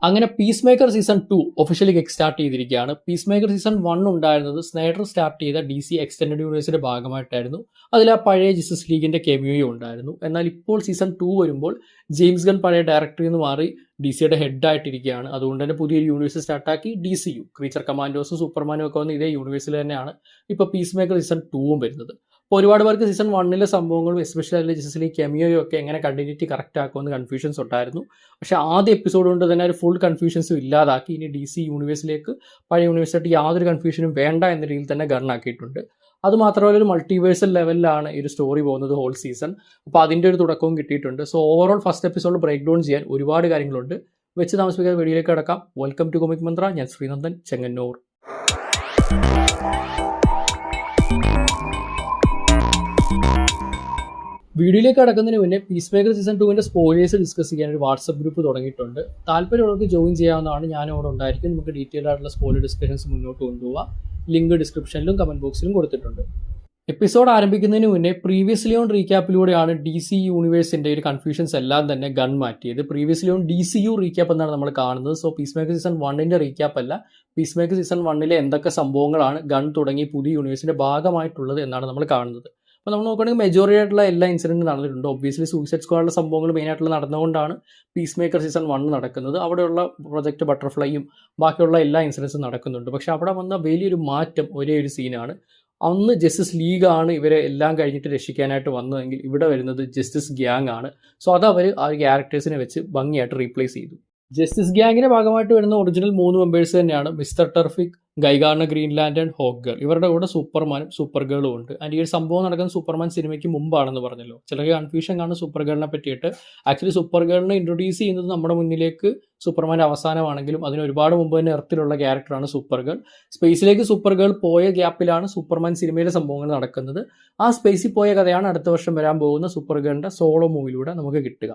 അങ്ങനെ piece maker season 2 officially kick start ചെയ്തിരിക്കുകയാണ്. Piece maker season 1 ഉണ്ടായിരുന്നത് സ്നൈഡർ സ്റ്റാർട്ട് ചെയ്ത DC എക്സ്റ്റൻഡഡ് യൂണിവേഴ്സിന്റെ ഭാഗമായിട്ടായിരുന്നു. അതിൽ ആ പഴയ ജസ്റ്റിസ് ലീഗിന്റെ കെമിയോയും ഉണ്ടായിരുന്നു. എന്നാൽ ഇപ്പോൾ സീസൺ 2 വരുമ്പോൾ ജെയിംസ് ഗൺ പഴയ ഡയറക്ടറിൽ നിന്ന് മാറി DC-യുടെ ഹെഡായിട്ടിരിക്കുകയാണ്. അതുകൊണ്ട് തന്നെ പുതിയൊരു യൂണിവേഴ്സ് സ്റ്റാർട്ടാക്കി DCU ക്രീച്ചർ കമാൻഡോസും സൂപ്പർമാനും ഒക്കെ വന്ന് ഇതേ യൂണിവേഴ്സിൽ തന്നെയാണ് ഇപ്പോൾ പീസ് മേക്കർ സീസൺ 2 വരുന്നത്. അപ്പോൾ ഒരുപാട് പേർക്ക് സീസൺ 1 സംഭവങ്ങളും എസ്പെഷ്യലി അതിലെ ജസ്റ്റിസ് ലീഗ് കെമിയോയും ഒക്കെ എങ്ങനെ കണ്ടിന്യൂറ്റി കറക്റ്റ് ആക്കുമെന്ന് കൺഫ്യൂഷൻസ് ഉണ്ടായിരുന്നു. പക്ഷേ ആദ്യ എപ്പിസോഡ് കൊണ്ട് തന്നെ ഒരു ഫുൾ കൺഫ്യൂഷൻസും ഇല്ലാതാക്കി ഇനി DC യൂണിവേഴ്സിലേക്ക് പഴയ യൂണിവേഴ്സായിട്ട് യാതൊരു കൺഫ്യൂഷനും വേണ്ട എന്ന രീതിയിൽ തന്നെ ഗണ്ണാക്കിയിട്ടുണ്ട്. അതുമാത്രമല്ല ഒരു മൾട്ടിവേഴ്സൽ ലെവലിലാണ് ഈ ഒരു സ്റ്റോറി പോകുന്നത് ഹോൾ സീസൺ. അപ്പോൾ അതിൻ്റെ ഒരു തുടക്കവും കിട്ടിയിട്ടുണ്ട്. So overall first episode break down ചെയ്യാൻ ഒരുപാട് കാര്യങ്ങളുണ്ട്. വെച്ച് താമസിപ്പിക്കാതെ വീഡിയോയിലേക്ക് കടക്കാം. Welcome to comic Mantra. ഞാൻ ശ്രീനന്ദൻ ചെങ്ങന്നൂർ. വീഡിയോയിലേക്ക് കടക്കുന്നതിന് മുന്നേ peace maker season 2 spoilers discuss ചെയ്യാൻ ഒരു വാട്സപ്പ് ഗ്രൂപ്പ് തുടങ്ങിയിട്ടുണ്ട്. താല്പര്യമുള്ളവർക്ക് ജോയിൻ ചെയ്യാവുന്നതാണ്. ഞാനും അവിടെ ഉണ്ടായിരിക്കും. നമുക്ക് ഡീറ്റെയിൽ ആയിട്ടുള്ള സ്പോയിലർ ഡിസ്കഷൻസ് മുന്നോട്ട് കൊണ്ടുപോകാം. ലിങ്ക് ഡിസ്ക്രിപ്ഷനിലും കമന്റ് ബോക്സിലും കൊടുത്തിട്ടുണ്ട്. എപ്പിസോഡ് ആരംഭിക്കുന്നതിന് മുന്നേ പ്രീവിയസ്ലി ഓൺ റീക്യാപ്പിലൂടെയാണ് DC യൂണിവേഴ്സിന്റെ ഒരു കൺഫ്യൂഷൻസ് എല്ലാം തന്നെ ഗൺ മാറ്റിയത്. പ്രീവിയസ്ലി ഓൺ DCU റീക്യാപ്പ് എന്നാണ് നമ്മൾ കാണുന്നത്. So piece maker season 1 recap അല്ല, പീസ് മേക്കർ സീസൺ 1 എന്തൊക്കെ സംഭവങ്ങളാണ് ഗൺ തുടങ്ങി പുതിയ യൂണിവേഴ്സിന്റെ ഭാഗമായിട്ടുള്ളത് എന്നാണ് നമ്മൾ കാണുന്നത്. അപ്പോൾ നമ്മൾ നോക്കുകയാണെങ്കിൽ മെജോറിറ്റി ആയിട്ടുള്ള എല്ലാ ഇൻസിഡൻറ്റും നടന്നിട്ടുണ്ട്. ഒബ്വിയസ്ലി സൂയിസൈഡ് സ്ക്വാഡിലെ സംഭവങ്ങൾ മെയിനായിട്ടുള്ള നടന്നുകൊണ്ടാണ് പീസ് മേക്കർ സീസൺ 1 നടക്കുന്നത്. അവിടെയുള്ള പ്രൊജക്ട് ബട്ടർഫ്ലൈയും ബാക്കിയുള്ള എല്ലാ ഇൻസിഡൻസും നടക്കുന്നുണ്ട്. പക്ഷേ അവിടെ വന്ന വലിയൊരു മാറ്റം ഒരേ ഒരു സീനാണ്. അന്ന് ജസ്റ്റിസ് ലീഗാണ് ഇവരെ എല്ലാം കഴിഞ്ഞിട്ട് രക്ഷിക്കാനായിട്ട് വന്നതെങ്കിൽ ഇവിടെ വരുന്നത് ജസ്റ്റിസ് ഗ്യാങ് ആണ്. സോ അത് അവർ ആ ക്യാരക്ടേഴ്സിനെ വെച്ച് ഭംഗിയായിട്ട് റീപ്ലേസ് ചെയ്തു. ജസ്റ്റിസ് ഗ്യാങ്ങിന്റെ ഭാഗമായിട്ട് വരുന്ന ഒറിജിനൽ 3 മെമ്പേഴ്സ് തന്നെയാണ് mister Terrific, Guy Gardner, Green Lantern and Hawkgirl. ഇവരുടെ കൂടെ സൂപ്പർമാനും സൂപ്പർ ഗേളും ഉണ്ട്. ആൻഡ് ഈ ഒരു സംഭവം നടക്കുന്ന സൂപ്പർമാൻ സിനിമയ്ക്ക് മുമ്പാണെന്ന് പറഞ്ഞല്ലോ. ചിലർക്ക് കൺഫ്യൂഷൻ കാണും സൂപ്പർ ഗേളിനെ പറ്റിയിട്ട്. ആക്ച്വലി സൂപ്പർ ഗേളിനെ ഇൻട്രൊഡ്യൂസ് ചെയ്യുന്നത് നമ്മുടെ മുന്നിലേക്ക് സൂപ്പർമാൻ്റെ അവസാനമാണെങ്കിലും അതിന് ഒരുപാട് മുമ്പ് തന്നെ എർത്തിലുള്ള ക്യാരക്ടറാണ് സൂപ്പർ ഗേൾ. സ്പേസിലേക്ക് സൂപ്പർ ഗേൾ പോയ ഗ്യാപ്പിലാണ് സൂപ്പർമാൻ സിനിമയിലെ സംഭവങ്ങൾ നടക്കുന്നത്. ആ സ്പേസിൽ പോയ കഥയാണ് അടുത്ത വർഷം വരാൻ പോകുന്ന സൂപ്പർ ഗേളിന്റെ സോളോ മൂവിലൂടെ നമുക്ക് കിട്ടുക.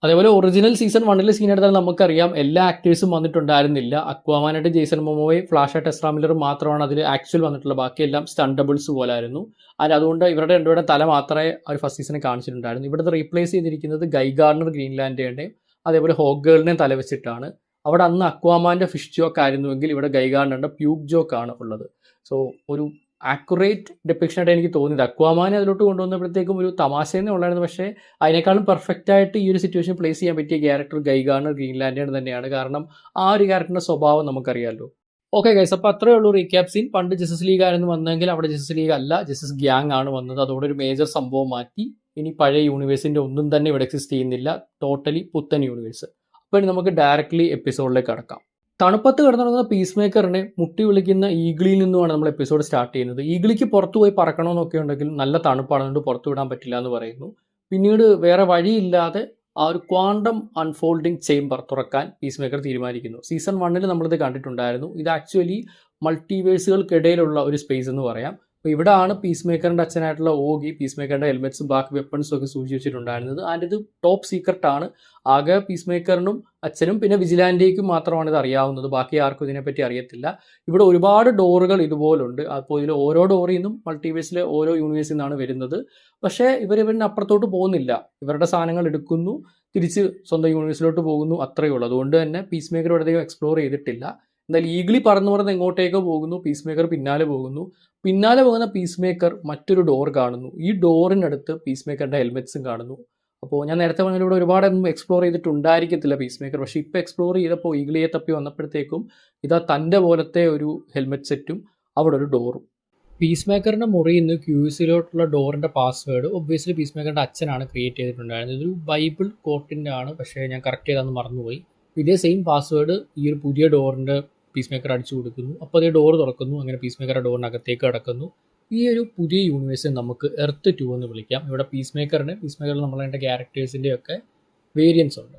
അതേപോലെ ഒറിജിനൽ സീസൺ 1 സീൻ എടുത്താൽ നമുക്കറിയാം എല്ലാ ആക്ടേഴ്സും വന്നിട്ടുണ്ടായിരുന്നില്ല. അക്വാമാനായിട്ട് ജെയ്സൺ മൊമോയും ഫ്ലാഷായിട്ട് എസ്രാ മില്ലറും മാത്രമാണ് അതിൽ ആക്ച്വൽ വന്നിട്ടുള്ളത്. ബാക്കിയെല്ലാം സ്റ്റണ്ടബിൾസ് പോലായിരുന്നു. അതുകൊണ്ട് ഇവരുടെ രണ്ടുപേരുടെ തല മാത്രമേ ഒരു ഫസ്റ്റ് സീസണിൽ കാണിച്ചിട്ടുണ്ടായിരുന്നു. ഇവിടുത്തെ റീപ്ലേസ് ചെയ്തിരിക്കുന്നത് ഗൈഗാർണർ, ഗ്രീൻലാൻഡിൻ്റെയും അതേപോലെ ഹോക്ക് ഗേളിനെയും തല വെച്ചിട്ടാണ്. അവിടെ അന്ന് അക്വാമാൻ്റെ ഫിഷ് ജോക്ക് ആയിരുന്നുവെങ്കിൽ ഇവിടെ ഗൈഗാർണറിൻ്റെ പ്യൂബ് ജോക്കാണ് ഉള്ളത്. സോ ഒരു ആക്യുറേറ്റ് ഡെപ്പിക്ഷനായിട്ട് എനിക്ക് തോന്നിയത്. അക്വാമാനെ അതിലോട്ട് കൊണ്ടുവന്നപ്പോഴത്തേക്കും ഒരു തമാശയെന്നേ ഉള്ളായിരുന്നു. പക്ഷേ അതിനേക്കാളും പെർഫെക്റ്റ് ആയിട്ട് ഈ ഒരു സിറ്റുവേഷൻ പ്ലേസ് ചെയ്യാൻ പറ്റിയ ക്യാരക്ടർ ഗൈഗാർണർ, ഗ്രീൻലാൻഡിയൻ തന്നെയാണ്. കാരണം ആ ഒരു ക്യാരക്ടറിന്റെ സ്വഭാവം നമുക്കറിയാമല്ലോ. ഓക്കെ ഗൈസ്, അപ്പോൾ അത്രയേ ഉള്ളൂ റീക്യാപ്പ് സീൻ. പണ്ട് ജസ്റ്റിസ് ലീഗ് ആയിരുന്നു വന്നെങ്കിൽ അവിടെ ജസ്റ്റിസ് ലീഗ് അല്ല, ജസ്റ്റിസ് ഗ്യാങ് ആണ് വന്നത്. അതോടെ ഒരു മേജർ സംഭവം മാറ്റി. ഇനി പഴയ യൂണിവേഴ്സിന്റെ ഒന്നും തന്നെ ഇവിടെ എക്സിസ്റ്റ് ചെയ്യുന്നില്ല. ടോട്ടലി പുത്തൻ യൂണിവേഴ്സ്. അപ്പോൾ ഇനി നമുക്ക് ഡയറക്റ്റ്ലി എപ്പിസോഡിലേക്ക് കടക്കാം. തണുപ്പത്ത് കിടന്നുറങ്ങുന്ന പീസ് മേക്കറിനെ മുട്ടി വിളിക്കുന്ന ഈഗിളിൽ നിന്നുമാണ് നമ്മൾ എപ്പിസോഡ് സ്റ്റാർട്ട് ചെയ്യുന്നത്. ഈഗിളിക്ക് പുറത്തു പോയി പറക്കണമെന്നൊക്കെ ഉണ്ടെങ്കിലും നല്ല തണുപ്പാണ്, അതുകൊണ്ട് പുറത്തു വിടാൻ പറ്റില്ല എന്ന് പറയുന്നു. പിന്നീട് വേറെ വഴിയില്ലാതെ ആ ഒരു ക്വാണ്ടം അൺഫോൾഡിങ് ചേംബർ തുറക്കാൻ പീസ് മേക്കർ തീരുമാനിക്കുന്നു. സീസൺ 1 നമ്മളിത് കണ്ടിട്ടുണ്ടായിരുന്നു. ഇത് ആക്ച്വലി മൾട്ടിവേഴ്സുകൾക്കിടയിലുള്ള ഒരു സ്പേസ് എന്ന് പറയാം. അപ്പോൾ ഇവിടെയാണ് പീസ് മേക്കറിൻ്റെ അച്ഛനായിട്ടുള്ള ഓഗി പീസ് മേക്കറിൻ്റെ ഹെൽമെറ്റ്സും ബാക്കി വെപ്പൺസും ഒക്കെ സൂക്ഷിച്ചിട്ടുണ്ടായിരുന്നത്. ആൻഡ് ഇത് ടോപ്പ് സീക്രട്ടാണ്. ആകെ പീസ് മേക്കറിനും അച്ഛനും പിന്നെ വിജിലാൻഡേക്കും മാത്രമാണ് ഇത് അറിയാവുന്നത്. ബാക്കി ആർക്കും ഇതിനെപ്പറ്റി അറിയത്തില്ല. ഇവിടെ ഒരുപാട് ഡോറുകൾ ഇതുപോലുണ്ട്. അപ്പോൾ ഇതിൽ ഓരോ ഡോറിൽ നിന്നും മൾട്ടിവേഴ്സിലെ ഓരോ യൂണിവേഴ്സിൽ നിന്നാണ് വരുന്നത്. പക്ഷേ ഇവരിവരിന് അപ്പുറത്തോട്ട് പോകുന്നില്ല. ഇവരുടെ സാധനങ്ങൾ എടുക്കുന്നു, തിരിച്ച് സ്വന്തം യൂണിവേഴ്സിലോട്ട് പോകുന്നു, അത്രയേ ഉള്ളൂ. അതുകൊണ്ട് തന്നെ പീസ് മേക്കർ ഇവിടെയും എക്സ്പ്ലോർ ചെയ്തിട്ടില്ല. എന്തായാലും ഈഗിളി പറന്ന് എങ്ങോട്ടേക്കോ പോകുന്നു, പീസ് മേക്കർ പിന്നാലെ പോകുന്നു. പിന്നാലെ പോകുന്ന പീസ് മേക്കർ മറ്റൊരു ഡോർ കാണുന്നു. ഈ ഡോറിനടുത്ത് പീസ് മേക്കറിൻ്റെ ഹെൽമെറ്റ്സും കാണുന്നു. അപ്പോൾ ഞാൻ നേരത്തെ പറഞ്ഞതിലൂടെ ഒരുപാടൊന്നും എക്സ്പ്ലോർ ചെയ്തിട്ടുണ്ടായിരിക്കത്തില്ല പീസ് മേക്കർ. പക്ഷേ ഇപ്പോൾ എക്സ്പ്ലോർ ചെയ്തപ്പോൾ ഈഗിളിയെ തപ്പി വന്നപ്പോഴത്തേക്കും ഇതാ തൻ്റെ പോലത്തെ ഒരു ഹെൽമെറ്റ് സെറ്റും അവിടെ ഒരു ഡോറും. പീസ് മേക്കറിൻ്റെ മുറിയിൽ നിന്ന് ക്യൂസിലോട്ടുള്ള ഡോറിൻ്റെ പാസ്വേഡ് ഒബ്വിയസ്ലി പീസ് മേക്കറിൻ്റെ അച്ഛനാണ് ക്രിയേറ്റ് ചെയ്തിട്ടുണ്ടായിരുന്നത്. ഇതൊരു ബൈബിൾ കോട്ടിൻ്റെ ആണ്, പക്ഷേ ഞാൻ കറക്റ്റ് ചെയ്താന്ന് മറന്നുപോയി. ഇതേ സെയിം പാസ്വേഡ് ഈ ഒരു പുതിയ ഡോറിൻ്റെ പീസ് മേക്കർ അടിച്ചു കൊടുക്കുന്നു. അപ്പോൾ അതേ ഡോർ തുറക്കുന്നു. അങ്ങനെ പീസ് മേക്കറുടെ ഡോറിനകത്തേക്ക് കടക്കുന്നു. ഈ ഒരു പുതിയ യൂണിവേഴ്സിനെ നമുക്ക് എർത്ത് 2 എന്ന് വിളിക്കാം. ഇവിടെ പീസ് മേക്കറിൽ നമ്മളതിൻ്റെ ക്യാരക്ടേഴ്സിൻ്റെ ഒക്കെ വേരിയൻസ് ഉണ്ട്.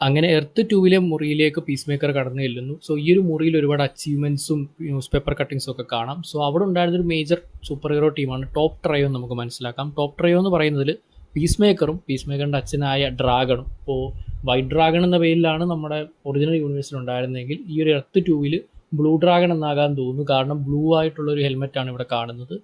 അങ്ങനെ എർത്ത് 2 മുറിയിലേക്ക് പീസ് മേക്കർ കടന്നു ചെല്ലുന്നു. സോ ഈ ഒരു മുറിയിൽ ഒരുപാട് അച്ചീവ്മെൻറ്റ്സും ന്യൂസ് പേപ്പർ കട്ടിങ്സും ഒക്കെ കാണാം. സോ അവിടെ ഉണ്ടായിരുന്നൊരു മേജർ സൂപ്പർ ഹീറോ ടീമാണ് ടോപ്പ് ട്രയോ എന്ന് നമുക്ക് മനസ്സിലാക്കാം. ടോപ്പ് ട്രയോ എന്ന് പറയുന്നതിൽ പീസ് മേക്കറും പീസ് മേക്കറിൻ്റെ അച്ഛനായ ഡ്രാഗണും. ഇപ്പോൾ വൈറ്റ് ഡ്രാഗൺ എന്ന പേരിലാണ് നമ്മുടെ ഒറിജിനൽ യൂണിവേഴ്സിൽ ഉണ്ടായിരുന്നെങ്കിൽ ഈ ഒരു എർത്ത് 2 ബ്ലൂ ഡ്രാഗൺ എന്നാകാൻ തോന്നുന്നു. കാരണം ബ്ലൂ ആയിട്ടുള്ളൊരു ഹെൽമെറ്റാണ് ഇവിടെ കാണുന്നത്.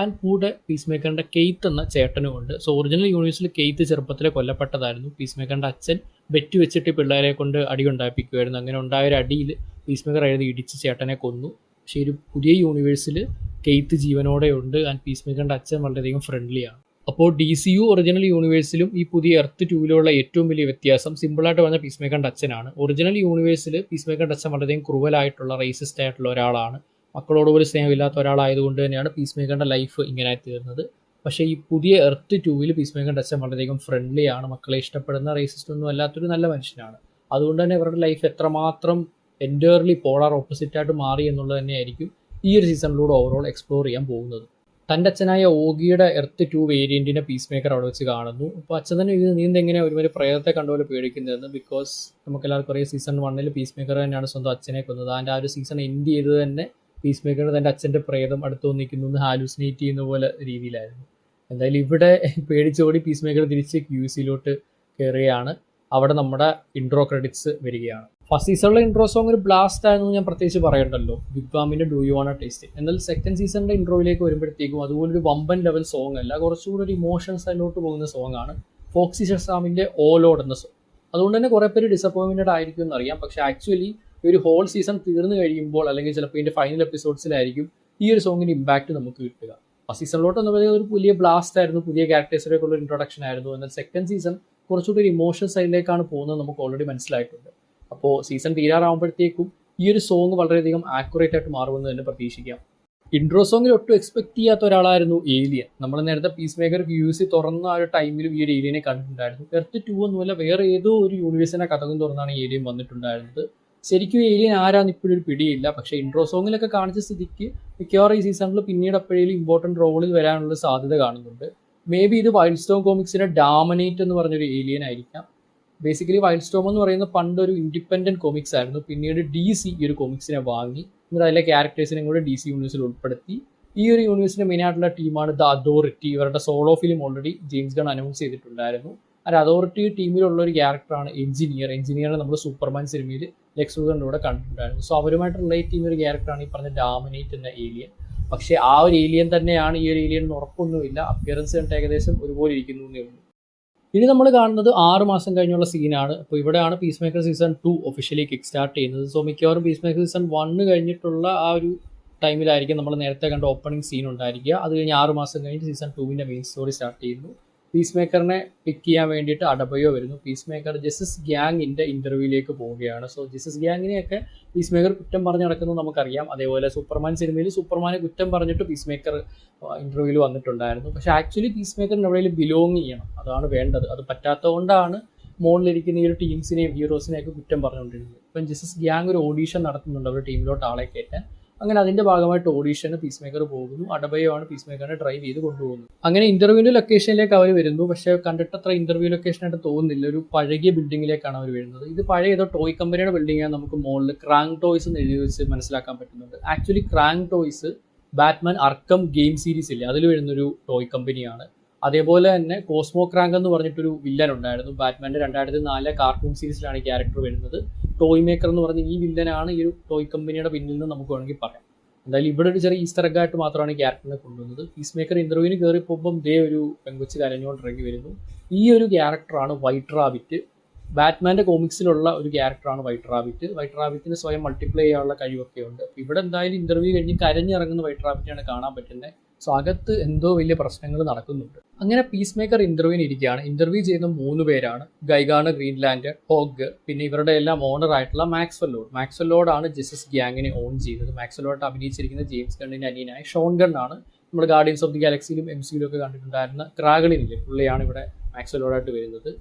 ആൻഡ് കൂടെ പീസ് മേക്കറിൻ്റെ കെയ്ത്ത് എന്ന ചേട്ടനുമുണ്ട്. സോ ഒറിജിനൽ യൂണിവേഴ്സിൽ കെയ്ത്ത് ചെറുപ്പത്തിലെ കൊല്ലപ്പെട്ടതായിരുന്നു. പീസ് മേക്കറിൻ്റെ അച്ഛൻ ബെറ്റ് വെച്ചിട്ട് പിള്ളേരെ കൊണ്ട് അടി ഉണ്ടായിപ്പിക്കുമായിരുന്നു. അങ്ങനെ ഉണ്ടായ ഒരു അടിയിൽ പീസ് മേക്കർ എഴുതി ഇടിച്ച് ചേട്ടനെ കൊന്നു. പക്ഷേ ഒരു പുതിയ യൂണിവേഴ്സിൽ കെയ്ത്ത് ജീവനോടെ ഉണ്ട് ആൻഡ് പീസ് മേക്കറിൻ്റെ അച്ഛൻ വളരെയധികം ഫ്രണ്ട്ലിയാണ്. അപ്പോൾ DCU ഒറിജിനൽ യൂണിവേഴ്സിലും ഈ പുതിയ എർത്ത് 2-ലുള്ള ഏറ്റവും വലിയ വ്യത്യാസം സിമ്പിളായിട്ട് പറഞ്ഞ പീസ് മേക്കറിൻ്റെ അച്ഛനാണ്. ഒറിജിനൽ യൂണിവേഴ്സിൽ പീസ് മേക്കറിൻ്റെ അച്ഛൻ വളരെയധികം ക്രൂവലായിട്ടുള്ള റേസിസ്റ്റ് ആയിട്ടുള്ള ഒരാളാണ്. മക്കളോട് പോലും സ്നേഹമില്ലാത്ത ഒരാളായതുകൊണ്ട് തന്നെയാണ് പീസ് മേക്കറിൻ്റെ ലൈഫ് ഇങ്ങനെ തീർന്നത്. പക്ഷേ ഈ പുതിയ എർത്ത് 2-ൽ പീസ് മേക്കറിൻ്റെ അച്ഛൻ വളരെയധികം ഫ്രണ്ട്ലിയാണ്, മക്കളെ ഇഷ്ടപ്പെടുന്ന റേസിസ്റ്റ് ഒന്നും അല്ലാത്തൊരു നല്ല മനുഷ്യനാണ്. അതുകൊണ്ട് തന്നെ ഇവരുടെ ലൈഫ് എത്രമാത്രം എൻറ്റയർലി പോളാർ ഓപ്പോസിറ്റായിട്ട് മാറി എന്നുള്ളത് തന്നെയായിരിക്കും ഈ ഒരു സീസണിലൂടെ ഓവറോൾ എക്സ്പ്ലോർ ചെയ്യാൻ പോകുന്നത്. തൻ്റെ അച്ഛനായ ഓഗിയുടെ എർത്ത് 2 വേരിയൻറ്റിനെ പീസ് മേക്കർ അവിടെ വെച്ച് കാണുന്നു. അപ്പോൾ അച്ഛൻ തന്നെ ഇത് നീന്ത് എങ്ങനെയാണ് ഒരുമാതിരി പ്രേതത്തെ കണ്ടുപോലെ പേടിക്കുന്നതെന്ന്. ബിക്കോസ് നമുക്കെല്ലാവർക്കും അറിയാം സീസൺ 1-ൽ പീസ് മേക്കർ തന്നെയാണ് സ്വന്തം അച്ഛനെ കൊന്നത്. അതിൻ്റെ ആ ഒരു സീസൺ എൻഡ് ചെയ്തത് തന്നെ പീസ് മേക്കർ തൻ്റെ അച്ഛൻ്റെ പ്രേതം അടുത്ത് വന്നിരിക്കുന്നു എന്ന് ഹാലൂസിനേറ്റ് ചെയ്യുന്ന പോലെ രീതിയിലായിരുന്നു. എന്തായാലും ഇവിടെ പേടിച്ചോടി പീസ് മേക്കർ തിരിച്ച് QCയിലോട്ട് കയറുകയാണ്. അവിടെ നമ്മുടെ ഇൻട്രോ ക്രെഡിറ്റ്സ് വരികയാണ്. ഫസ്റ്റ് സീസണിലെ ഇൻട്രോ സോങ് ഒരു ബ്ലാസ്റ്റ് ആയിരുന്നു ഞാൻ പ്രത്യേകിച്ച് പറയണ്ടല്ലോ, ബിഗ് ബാമിൻ്റെ ഡു യു വാണ ടേസ്റ്റ്. എന്നാൽ സെക്കൻഡ് സീസണിൻ്റെ ഇൻട്രോയിലേക്ക് വരുമ്പോഴത്തേക്കും അതുപോലൊരു വമ്പൻ ലെവൽ സോങ് അല്ല, കുറച്ചുകൂടി ഒരു ഇമോഷൻസ് അതിലോട്ട് പോകുന്ന സോങ് ആണ് ഫോക്സി ഷസാമിൻ്റെ ഓലോഡ് എന്ന സോങ്. അതുകൊണ്ട് തന്നെ കുറേ പേര് ഡിസപ്പോയിൻറ്റഡ് ആയിരിക്കും എന്നറിയാം. പക്ഷേ ആക്ച്വലി ഒരു ഹോൾ സീസൺ തീർന്നു കഴിയുമ്പോൾ അല്ലെങ്കിൽ ചിലപ്പോൾ ഇതിൻ്റെ ഫൈനൽ എപ്പിസോഡ്സിലായിരിക്കും ഈ ഒരു സോങ്ങിൻ്റെ ഇമ്പാക്റ്റ് നമുക്ക് കിട്ടുക. ഫസ്റ്റ് സീസണിലോട്ട് വന്നപ്പോഴത്തേക്കും ഒരു വലിയ ബ്ലാസ്റ്റ് ആയിരുന്നു, പുതിയ ക്യാരക്ടേഴ്സിലേക്കുള്ള ഇൻട്രൊഡക്ഷൻ ആയിരുന്നു. എന്നാൽ സെക്കൻഡ് സീസൺ കുറച്ചുകൂടി ഒരു ഇമോഷണൽ സൈഡിലേക്കാണ് പോകുന്നത് നമുക്ക് ഓൾറെഡി മനസ്സിലായിട്ടുണ്ട്. അപ്പോൾ സീസൺ തീരാറാകുമ്പോഴത്തേക്കും ഈ ഒരു സോങ് വളരെയധികം ആക്യുറേറ്റ് ആയിട്ട് മാറുമെന്ന് തന്നെ പ്രതീക്ഷിക്കാം. ഇൻട്രോ സോങ്ങിൽ ഒട്ടും എക്സ്പെക്ട് ചെയ്യാത്ത ഒരാളായിരുന്നു ഏലിയൻ. നമ്മൾ നേരത്തെ പീസ് മേക്കർ QC തുറന്ന ആ ഒരു ടൈമിലും ഈ ഒരു ഏലിയനെ കണ്ടിട്ടുണ്ടായിരുന്നു. എർത്ത് 2 ഒന്നുമല്ല, വേറെ ഏതോ ഒരു യൂണിവേഴ്സിനെ കഥകം തുറന്നാണ് ഏലിയൻ വന്നിട്ടുണ്ടായിരുന്നത്. ശരിക്കും ഏലിയൻ ആരാന്ന് ഇപ്പോഴൊരു പിടിയില്ല. പക്ഷേ ഇൻട്രോ സോങ്ങിലൊക്കെ കാണിച്ച സ്ഥിതിക്ക് മിക്കവാറും ഈ സീസണിൽ പിന്നീട് എപ്പോഴേലും ഇമ്പോർട്ടൻറ്റ് റോളിൽ വരാനുള്ള സാധ്യത കാണുന്നുണ്ട്. മേ ബി ഇത് വൈൽഡ് സ്റ്റോം കോമിക്സിന്റെ ഡാമിനേറ്റ് എന്ന് പറഞ്ഞൊരു ഏലിയൻ ആയിരിക്കാം. ബേസിക്കലി വൈൽഡ് സ്റ്റോം എന്ന് പറയുന്ന പണ്ടൊരു ഇൻഡിപെൻഡന്റ് കോമിക്സ് ആയിരുന്നു. പിന്നീട് DC ഈ ഒരു കോമിക്സിനെ വാങ്ങി എന്നിട്ട് അതിലെ ക്യാരക്ടേഴ്സിനെയും കൂടെ DC യൂണിവേഴ്സിൽ ഉൾപ്പെടുത്തി. ഈ ഒരു യൂണിവേഴ്സിന്റെ മെയിൻ ആയിട്ടുള്ള ടീമാണ് ദ അതോറിറ്റി. ഇവരുടെ solo film already James gun announce ചെയ്തിട്ടുണ്ടായിരുന്നു. ആ അതോറിറ്റി ടീമിലുള്ള ഒരു ക്യാരക്ടറാണ് എഞ്ചിനീയറിനെ നമ്മൾ സൂപ്പർമാൻ സിനിമയിൽ ലെക്സ് ലൂഥറിന്റെ കൂടെ കണ്ടിട്ടുണ്ടായിരുന്നു. സോ അവരുമായിട്ട് റിലേറ്റ് ചെയ്യുന്ന ഒരു ക്യാരക്ടറാണ് ഈ പറഞ്ഞ ഡാമിനേറ്റ് എന്ന ഏലിയൻ. പക്ഷേ ആ ഒരു ഏലിയൻ തന്നെയാണ് ഈ ഒരു ഏലിയൻ എന്ന് ഉറപ്പൊന്നുമില്ല. അപ്പിയറൻസ് കണ്ടിട്ട് ഏകദേശം ഒരുപോലെ ഇരിക്കുന്നു എന്നേ ഉള്ളൂ. ഇനി നമ്മൾ കാണുന്നത് 6 മാസം കഴിഞ്ഞുള്ള സീനാണ്. അപ്പോൾ ഇവിടെയാണ് piece maker season 2 officially kick start ചെയ്യുന്നത്. സോ മിക്കവാറും പീസ് മേക്കർ സീസൺ 1 കഴിഞ്ഞിട്ടുള്ള ആ ഒരു ടൈമിലായിരിക്കും നമ്മൾ നേരത്തെ കണ്ട ഓപ്പണിംഗ് സീൻ ഉണ്ടായിരിക്കുക. അത് കഴിഞ്ഞ് 6 മാസം കഴിഞ്ഞ് സീസൺ 2-ന്റെ മെയിൻ സ്റ്റോറി സ്റ്റാർട്ട് ചെയ്യുന്നു. പീസ് മേക്കറിനെ പിക്ക് ചെയ്യാൻ വേണ്ടിയിട്ട് അഡബയോ വരുന്നു. പീസ് മേക്കർ ജസ്റ്റിസ് ഗ്യാങ്ങിൻ്റെ ഇൻ്റർവ്യൂവിലേക്ക് പോവുകയാണ്. സോ ജസ്റ്റിസ് ഗ്യാങ്ങിനെയൊക്കെ പീസ് മേക്കർ കുറ്റം പറഞ്ഞ് നടക്കുന്നത് നമുക്കറിയാം. അതേപോലെ സൂപ്പർമാൻ സിനിമയിൽ സൂപ്പർമാനെ കുറ്റം പറഞ്ഞിട്ട് പീസ് മേക്കർ ഇൻ്റർവ്യൂവിൽ വന്നിട്ടുണ്ടായിരുന്നു. പക്ഷേ ആക്ച്വലി പീസ് മേക്കറിന് എവിടെയെങ്കിലും ബിലോങ് ചെയ്യണം, അതാണ് വേണ്ടത്. അത് പറ്റാത്തതുകൊണ്ടാണ് മുകളിലിരിക്കുന്ന ഈ ഒരു ടീംസിനെയും ഹീറോസിനെയൊക്കെ കുറ്റം പറഞ്ഞുകൊണ്ടിരുന്നത്. ഇപ്പം ജസ്റ്റിസ് ഗ്യാങ് ഒരു ഓഡീഷൻ നടത്തുന്നുണ്ട് അവരുടെ ടീമിലോട്ട് ആളെ കയറ്റാൻ. അങ്ങനെ അതിൻ്റെ ഭാഗമായിട്ട് ഓഡീഷന് പീസ് മേക്കർ പോകുന്നു. അഡബയോ ആണ് പീസ് മേക്കറിനെ ഡ്രൈവ് ചെയ്ത് കൊണ്ടുപോകുന്നത്. അങ്ങനെ ഇന്റർവ്യൂവിൻ്റെ ലൊക്കേഷനിലേക്ക് അവർ വരുന്നു. പക്ഷേ കണ്ടിട്ടത്ര ഇന്റർവ്യൂ ലൊക്കേഷനായിട്ട് തോന്നുന്നില്ല. ഒരു പഴകിയ ബിൽഡിങ്ങിലേക്കാണ് അവർ വരുന്നത്. ഇത് പഴയ ഏതോ ടോയ് കമ്പനിയുടെ ബിൽഡിങ്ങാണ് നമുക്ക് മുകളിൽ ക്രാങ്ക് ടോയ്സ് എന്ന് എഴുതി വെച്ച് മനസ്സിലാക്കാൻ പറ്റുന്നുണ്ട്. Actually Crank Toys Batman Arkham game series ഇല്ലേ, അതിൽ വരുന്നൊരു ടോയ് കമ്പനിയാണ്. അതേപോലെ തന്നെ കോസ്മോ ക്രാങ്ക് എന്ന് പറഞ്ഞിട്ടൊരു വില്ലൻ ഉണ്ടായിരുന്നു. ബാറ്റ്മാൻ്റെ 2004 കാർട്ടൂൺ സീരീസിലാണ് ഈ ക്യാരക്ടർ വരുന്നത്. ടോയ് മേക്കർ എന്ന് പറഞ്ഞ ഈ വില്ലനാണ് ഈ ഒരു ടോയ് കമ്പനിയുടെ പിന്നിൽ നിന്ന് നമുക്ക് വേണമെങ്കിൽ പറയാം. എന്തായാലും ഇവിടെ ഒരു ചെറിയ ഈസ്റ്റർ എഗ് ആയിട്ട് മാത്രമാണ് ഈ ക്യാരക്ടറിനെ കൊണ്ടുവന്നത്. പീസ് മേക്കർ ഇന്റർവ്യൂവിന് കയറി പോകുമ്പം ദേ ഒരു പെങ്കൊച്ച് കരഞ്ഞുകൊണ്ടിറങ്ങി വരുന്നു. ഈ ഒരു ക്യാരക്ടറാണ് വൈറ്റ് റാബിറ്റ്. ബാറ്റ്മാൻ്റെ കോമിക്സിലുള്ള ഒരു ക്യാരക്ടറാണ് വൈറ്റ് റാബിറ്റ്. വൈറ്റ് റാബിറ്റിന് സ്വയം മൾട്ടിപ്ലൈ ചെയ്യാനുള്ള കഴിവൊക്കെ ഉണ്ട്. ഇവിടെ എന്തായാലും ഇന്റർവ്യൂ കഴിഞ്ഞ് കരഞ്ഞിറങ്ങുന്ന വൈറ്റ് റാബിറ്റാണ് കാണാൻ പറ്റുന്നത്. സോ അകത്ത് എന്തോ വലിയ പ്രശ്നങ്ങൾ നടക്കുന്നുണ്ട്. അങ്ങനെ പീസ് മേക്കർ ഇന്റർവ്യൂവിന് ഇരിക്കുകയാണ്. ഇന്റർവ്യൂ ചെയ്യുന്ന 3 പേരാണ്. ഗൈഗാണ്, ഗ്രീൻലാൻഡ്, ഹോഗ്, പിന്നെ ഇവരുടെ എല്ലാം ഓണർ ആയിട്ടുള്ള മാക്സ്വെൽ ലോഡ്. മാക്സ്വെൽ ലോഡാണ് ജസ്റ്റിസ് ഗ്യാങ്ങിനെ ഓൺ ചെയ്തത്. മാക്സ്വെൽ ലോഡ് അഭിനയിച്ചിരിക്കുന്ന ജെയിംസ് ഗണ്ണിന്റെ അനിയനായ ഷോൺ ഗൺ ആണ്. നമ്മൾ ഗാർഡിയൻസ് ഓഫ് ദി ഗാലക്സിയിലും MCUയിലും ഒക്കെ കണ്ടിട്ടുണ്ടായിരുന്ന ക്രാഗളിനില്ലേ, പുള്ളിയാണ് ഇവിടെ മാക്സ്വെൽ ലോഡായിട്ട് വരുന്നത്.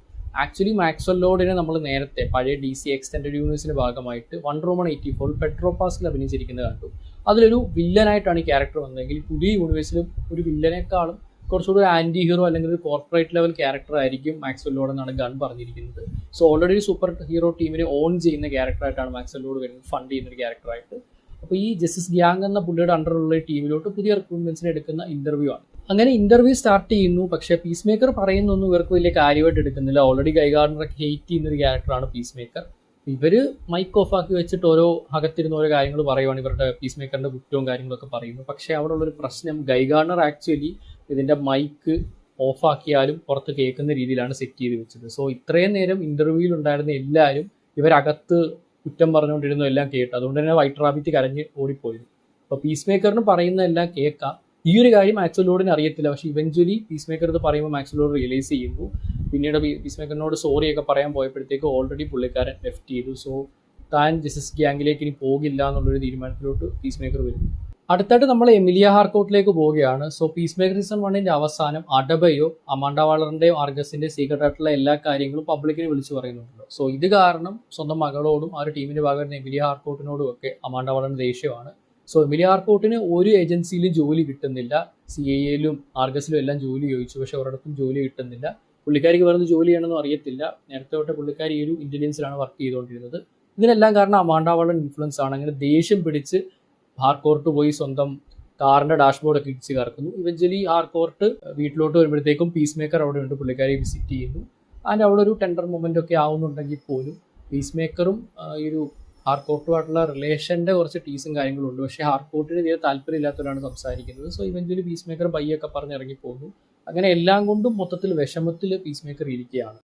ആക്ച്വലി മാക്സ്വെൽ ലോഡിനെ നമ്മൾ നേരത്തെ പഴയ DC എക്സ്റ്റൻഡഡ് യൂണിവേഴ്സിന്റെ ഭാഗമായിട്ട് വണ്ടർ വുമൺ 84 പെട്രോ പാസ്കൽ അഭിനയിച്ചിരിക്കുന്നത് കണ്ടു. അതിലൊരു വില്ലനായിട്ടാണ് ഈ ക്യാരക്ടർ വന്നതെങ്കിൽ പുതിയ യൂണിവേഴ്സിലും ഒരു വില്ലനേക്കാളും കുറച്ചുകൂടി ഒരു ആൻറ്റി ഹീറോ അല്ലെങ്കിൽ ഒരു കോർപ്പറേറ്റ് ലെവൽ ക്യാരക്ടർ ആയിരിക്കും മാക്സ്വെൽ ലോഡ് എന്നാണ് ഗൺ പറഞ്ഞിരിക്കുന്നത്. സോ ഓൾറെഡി ഒരു സൂപ്പർ ഹീറോ ടീമിനെ ഓൺ ചെയ്യുന്ന ക്യാരക്ടറായിട്ടാണ് മാക്സ്വെൽ ലോഡ് വരുന്നത്, ഫണ്ട് ചെയ്യുന്ന ഒരു ക്യാരക്ടറായിട്ട്. അപ്പോൾ ഈ ജസ്റ്റിസ് ഗ്യാങ് എന്ന പുള്ളിയുടെ അണ്ടറിലുള്ള ടീമിലോട്ട് പുതിയ റിക്രൂട്ട്മെന്റ്സിനെ എടുക്കുന്ന ഇന്റർവ്യൂ ആണ്. അങ്ങനെ ഇന്റർവ്യൂ സ്റ്റാർട്ട് ചെയ്യുന്നു. പക്ഷേ പീസ് മേക്കർ പറയുന്നൊന്നും ഇവർക്ക് വലിയ കാര്യമായിട്ട് എടുക്കുന്നില്ല. ഓൾറെഡി ഗൈഗാർഡിനൊക്കെ ഹെയ്റ്റ് ചെയ്യുന്ന ഒരു ക്യാരക്ടറാണ് പീസ് മേക്കർ. ഇവര് മൈക്ക് ഓഫ് ആക്കി വെച്ചിട്ട് ഓരോ അകത്തിരുന്ന ഓരോ കാര്യങ്ങൾ പറയുവാണ്, ഇവരുടെ പീസ് മേക്കറിന്റെ കുറ്റവും കാര്യങ്ങളൊക്കെ പറയുന്നു. പക്ഷേ അവിടെ ഉള്ളൊരു പ്രശ്നം, ഗൈഗാർണർ ആക്ച്വലി ഇതിന്റെ മൈക്ക് ഓഫ് ആക്കിയാലും പുറത്ത് കേൾക്കുന്ന രീതിയിലാണ് സെറ്റ് ചെയ്ത് വെച്ചത്. സോ ഇത്രയും നേരം ഇന്റർവ്യൂവിൽ ഉണ്ടായിരുന്ന എല്ലാവരും ഇവരകത്ത് കുറ്റം പറഞ്ഞുകൊണ്ടിരുന്നു എല്ലാം കേട്ടു. അതുകൊണ്ട് തന്നെ വൈറ്റ് റാബിറ്റ് കരഞ്ഞ് ഓടിപ്പോയിരുന്നു. അപ്പോൾ പീസ് മേക്കറിന് പറയുന്നതെല്ലാം കേൾക്കാം. ഈ ഒരു കാര്യം മാക്സ്വൽ ലോർഡിന് അറിയത്തില്ല. പക്ഷേ ഇവഞ്ച്വലി പീസ് മേക്കർ ഇത് പറയുമ്പോൾ മാക്സ്വൽ ലോർഡ് റിയലൈസ് ചെയ്യുന്നു. പിന്നീട് പീസ് മേക്കറിനോട് സോറി ഒക്കെ പറയാൻ പോയപ്പോഴത്തേക്ക് ഓൾറെഡി പുള്ളിക്കാരൻ ലെഫ്റ്റ് ചെയ്തു. സോ താൻ ജസ്റ്റിസ് ഗ്യാങ്ങിലേക്ക് ഇനി പോകില്ല എന്നുള്ളൊരു തീരുമാനത്തിലോട്ട് പീസ് മേക്കർ വരുന്നു. അടുത്തായിട്ട് നമ്മൾ എമിലിയ ഹാർക്കോട്ടിലേക്ക് പോവുകയാണ്. സോ പീസ് മേക്കർ സീസൺ 1 അവസാനം അഡബയോ അമാൻഡ വാളറിന്റെയും ആർഗസിന്റെയും സീക്രട്ട് ആയിട്ടുള്ള എല്ലാ കാര്യങ്ങളും പബ്ലിക്കിന് വിളിച്ചു പറയുന്നുണ്ടല്ലോ. സോ ഇത് കാരണം സ്വന്തം മകളോടും ആ ഒരു ടീമിന്റെ ഭാഗമായിരുന്ന എമിലിയ ഹാർക്കോട്ടിനോടും ഒക്കെ അമാൻഡ വാളറിന് ദേഷ്യമാണ്. സോ എമിലിയ ഹാർക്കോട്ടിന് ഒരു ഏജൻസിയിലും ജോലി കിട്ടുന്നില്ല. CIA-യിലും ആർഗസിലും എല്ലാം ജോലി ചോദിച്ചു, പക്ഷെ ഒരിടത്തും ജോലി കിട്ടുന്നില്ല. പുള്ളിക്കാരിക്ക് വേറെ ജോലി ചെയ്യണമെന്നും അറിയത്തില്ല. നേരത്തെ തൊട്ട് പുള്ളിക്കാരി ഈ ഒരു ഇന്റലിജൻസിലാണ് വർക്ക് ചെയ്തുകൊണ്ടിരുന്നത്. ഇതിനെല്ലാം കാരണം അമാൻഡ വാളർ ഇൻഫ്ലുവൻസ് ആണ്. അങ്ങനെ ദേഷ്യം പിടിച്ച് ഹാർക്കോർട്ട് പോയി സ്വന്തം കാറിന്റെ ഡാഷ്ബോർഡ് ഒക്കെ ഇടിച്ച് കറക്കുന്നു. ഇവഞ്ച്വലി ഹാർക്കോർട്ട് വീട്ടിലോട്ട് വരുമ്പോഴത്തേക്കും പീസ് മേക്കർ അവിടെ ഉണ്ട്, പുള്ളിക്കാരി വിസിറ്റ് ചെയ്യുന്നു. അതിൻ്റെ അവിടെ ഒരു ടെൻഡർ മൊമെന്റ് ഒക്കെ ആവുന്നുണ്ടെങ്കിൽ പോലും പീസ് മേക്കറും ഈ ഒരു ഹാർക്കോർട്ടുമായിട്ടുള്ള റിലേഷന്റെ കുറച്ച് ടീസും കാര്യങ്ങളും ഉണ്ട്. പക്ഷേ ഹാർക്കോർട്ടിന് തീരെ താല്പര്യമില്ലാത്തവരാണ് സംസാരിക്കുന്നത്. സോ ഇവഞ്ച്വലി പീസ് മേക്കർ ബയ്യൊക്കെ പറഞ്ഞിറങ്ങി പോകുന്നു. അങ്ങനെ എല്ലാം കൊണ്ടും മൊത്തത്തിൽ വിഷമത്തിൽ പീസ് മേക്കർ ഇരിക്കുകയാണ്.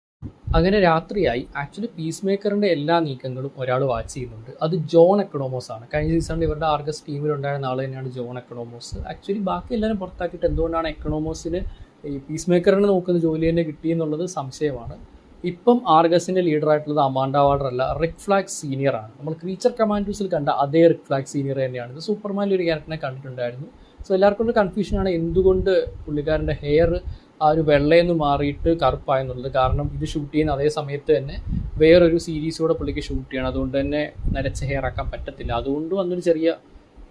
അങ്ങനെ രാത്രിയായി. ആക്ച്വലി പീസ് മേക്കറിന്റെ എല്ലാ നീക്കങ്ങളും ഒരാൾ വാച്ച് ചെയ്യുന്നുണ്ട്. അത് ജോൺ എക്കണോമോസ് ആണ്. കഴിഞ്ഞ സീസണിൽ ഇവരുടെ ആർഗസ് ടീമിലുണ്ടായിരുന്ന ആൾ തന്നെയാണ് ജോൺ എക്കണോമോസ്. ആക്ച്വലി ബാക്കി എല്ലാവരും പുറത്താക്കിയിട്ട് എന്തുകൊണ്ടാണ് എക്കണോമോസിന് ഈ പീസ് മേക്കറിനെ നോക്കുന്ന ജോലി തന്നെ കിട്ടിയെന്നുള്ളത് സംശയമാണ്. ഇപ്പം ആർഗസിന്റെ ലീഡറായിട്ടുള്ളത് അമാൻഡ വാളർ അല്ല, റിക് ഫ്ലാഗ് സീനിയർ ആണ്. നമ്മൾ ക്രീച്ചർ കമാൻഡോസിൽ കണ്ട അതേ റിക് ഫ്ലാഗ് സീനിയർ തന്നെയാണ്. ഇത് സൂപ്പർമാനിൽ ഒരു ക്യാരക്ടറിനെ കണ്ടിട്ടുണ്ടായിരുന്നു. സോ എല്ലാവർക്കും ഒരു കൺഫ്യൂഷനാണ് എന്തുകൊണ്ട് പുള്ളിക്കാരൻ്റെ ഹെയർ ആ ഒരു വെള്ളയെന്ന് മാറിയിട്ട് കറുപ്പായെന്നുള്ളത്. കാരണം ഇത് ഷൂട്ട് ചെയ്യുന്ന അതേ സമയത്ത് തന്നെ വേറൊരു സീരീസൂടെ പുള്ളിക്ക് ഷൂട്ട് ചെയ്യണം. അതുകൊണ്ട് തന്നെ നരച്ച ഹെയർ ആക്കാൻ പറ്റത്തില്ല. അതുകൊണ്ട് വന്നൊരു ചെറിയ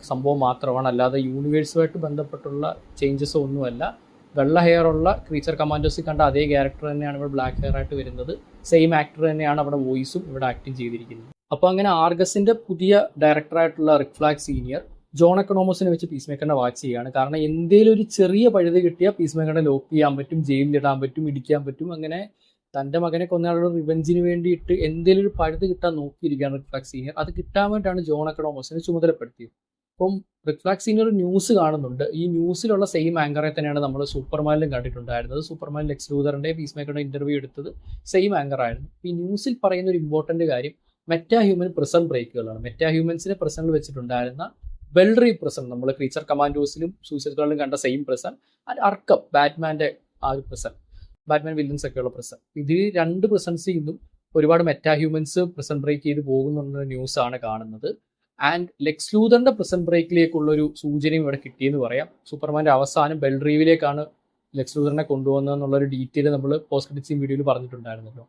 സംഭവം മാത്രമാണ്, അല്ലാതെ യൂണിവേഴ്സുമായിട്ട് ബന്ധപ്പെട്ടുള്ള ചേഞ്ചസ് ഒന്നുമല്ല. വെള്ള ഹെയർ ഉള്ള ക്രീച്ചർ കമാൻഡോസിൽ കണ്ട അതേ ക്യാരക്ടർ തന്നെയാണ് ഇവിടെ ബ്ലാക്ക് ഹെയർ ആയിട്ട് വരുന്നത്. സെയിം ആക്ടർ തന്നെയാണ് അവിടെ വോയിസും ഇവിടെ ആക്ടിങ് ചെയ്തിരിക്കുന്നത്. അപ്പോൾ അങ്ങനെ ആർഗസിന്റെ പുതിയ ഡയറക്ടറായിട്ടുള്ള റിക് ഫ്ലാഗ് സീനിയർ ജോൺ എക്കണോമോസിനെ വെച്ച് പീസ് മേക്കറിനെ വാച്ച് ചെയ്യുകയാണ്. കാരണം എന്തെങ്കിലും ഒരു ചെറിയ പഴുത് കിട്ടിയാൽ പീസ് മേക്കറിനെ ലോക്ക് ചെയ്യാൻ പറ്റും, ജയിലിലിടാൻ പറ്റും, ഇടിക്കാൻ പറ്റും. അങ്ങനെ തൻ്റെ മകനെ കൊന്നയാളുടെ റിവെഞ്ചിന് വേണ്ടിയിട്ട് എന്തെങ്കിലും ഒരു പഴുത് കിട്ടാൻ നോക്കിയിരിക്കുകയാണ് റിക് ഫ്ലാഗ് സീനിയർ. അത് കിട്ടാൻ വേണ്ടിയിട്ടാണ് ജോൺ എക്കണോമോസിനെ ചുമതലപ്പെടുത്തിയത്. അപ്പം റിക് ഫ്ലാഗ് സീനിയർ ന്യൂസ് കാണുന്നുണ്ട്. ഈ ന്യൂസിലുള്ള സെയിം ആങ്കറെ തന്നെയാണ് നമ്മൾ സൂപ്പർമാനിലും കണ്ടിട്ടുണ്ടായിരുന്നത്. സൂപ്പർമാൻ ലെക്സ് ലൂതറിന്റെ പീസ് മേക്കറുടെ ഇന്റർവ്യൂ എടുത്തത് സെയിം ആങ്കർ ആയിരുന്നു. ഈ ന്യൂസിൽ പറയുന്ന ഒരു ഇമ്പോർട്ടന്റ് കാര്യം മെറ്റാ ഹ്യൂമൻ പ്രിസൺ ബ്രേക്കുകളാണ്. മെറ്റാ ഹ്യൂമൻസിനെ പ്രിസണിൽ വെച്ചിട്ടുണ്ടായിരുന്ന വെൽറി പ്രിസൺ, നമ്മൾ ക്രീച്ചർ കമാൻഡോസിലും സൂസൈഡ് സ്ക്വാഡിലും കണ്ട സെയിം പ്രിസൺ, ആൻഡ് അർക്കം ബാറ്റ്മാന്റെ ആ ഒരു പ്രിസൺ, ബാറ്റ്മാൻ വില്ലൻസ് ഒക്കെയുള്ള പ്രിസൺ. ഇത് രണ്ട് പ്രിസൺസിൽ നിന്നും ഒരുപാട് മെറ്റാ ഹ്യൂമൻസ് പ്രിസൺ ബ്രേക്ക് ചെയ്ത് പോകുന്നുള്ള ന്യൂസ് ആണ് കാണുന്നത്. ആൻഡ് ലെക്സ് ലൂതറിന്റെ പ്രിസൺ ബ്രേക്കിലേക്കുള്ളൊരു സൂചനയും ഇവിടെ കിട്ടിയെന്ന് പറയാം. സൂപ്പർമാന്റെ അവസാനം ബെൽറീവിലേക്കാണ് ലെക്സ് ലൂതറിനെ കൊണ്ടുവന്നതെന്നുള്ളൊരു ഡീറ്റെയിൽ നമ്മൾ പോസ്റ്റ് ക്രെഡിറ്റ്സ് വീഡിയോയിൽ പറഞ്ഞിട്ടുണ്ടായിരുന്നല്ലോ.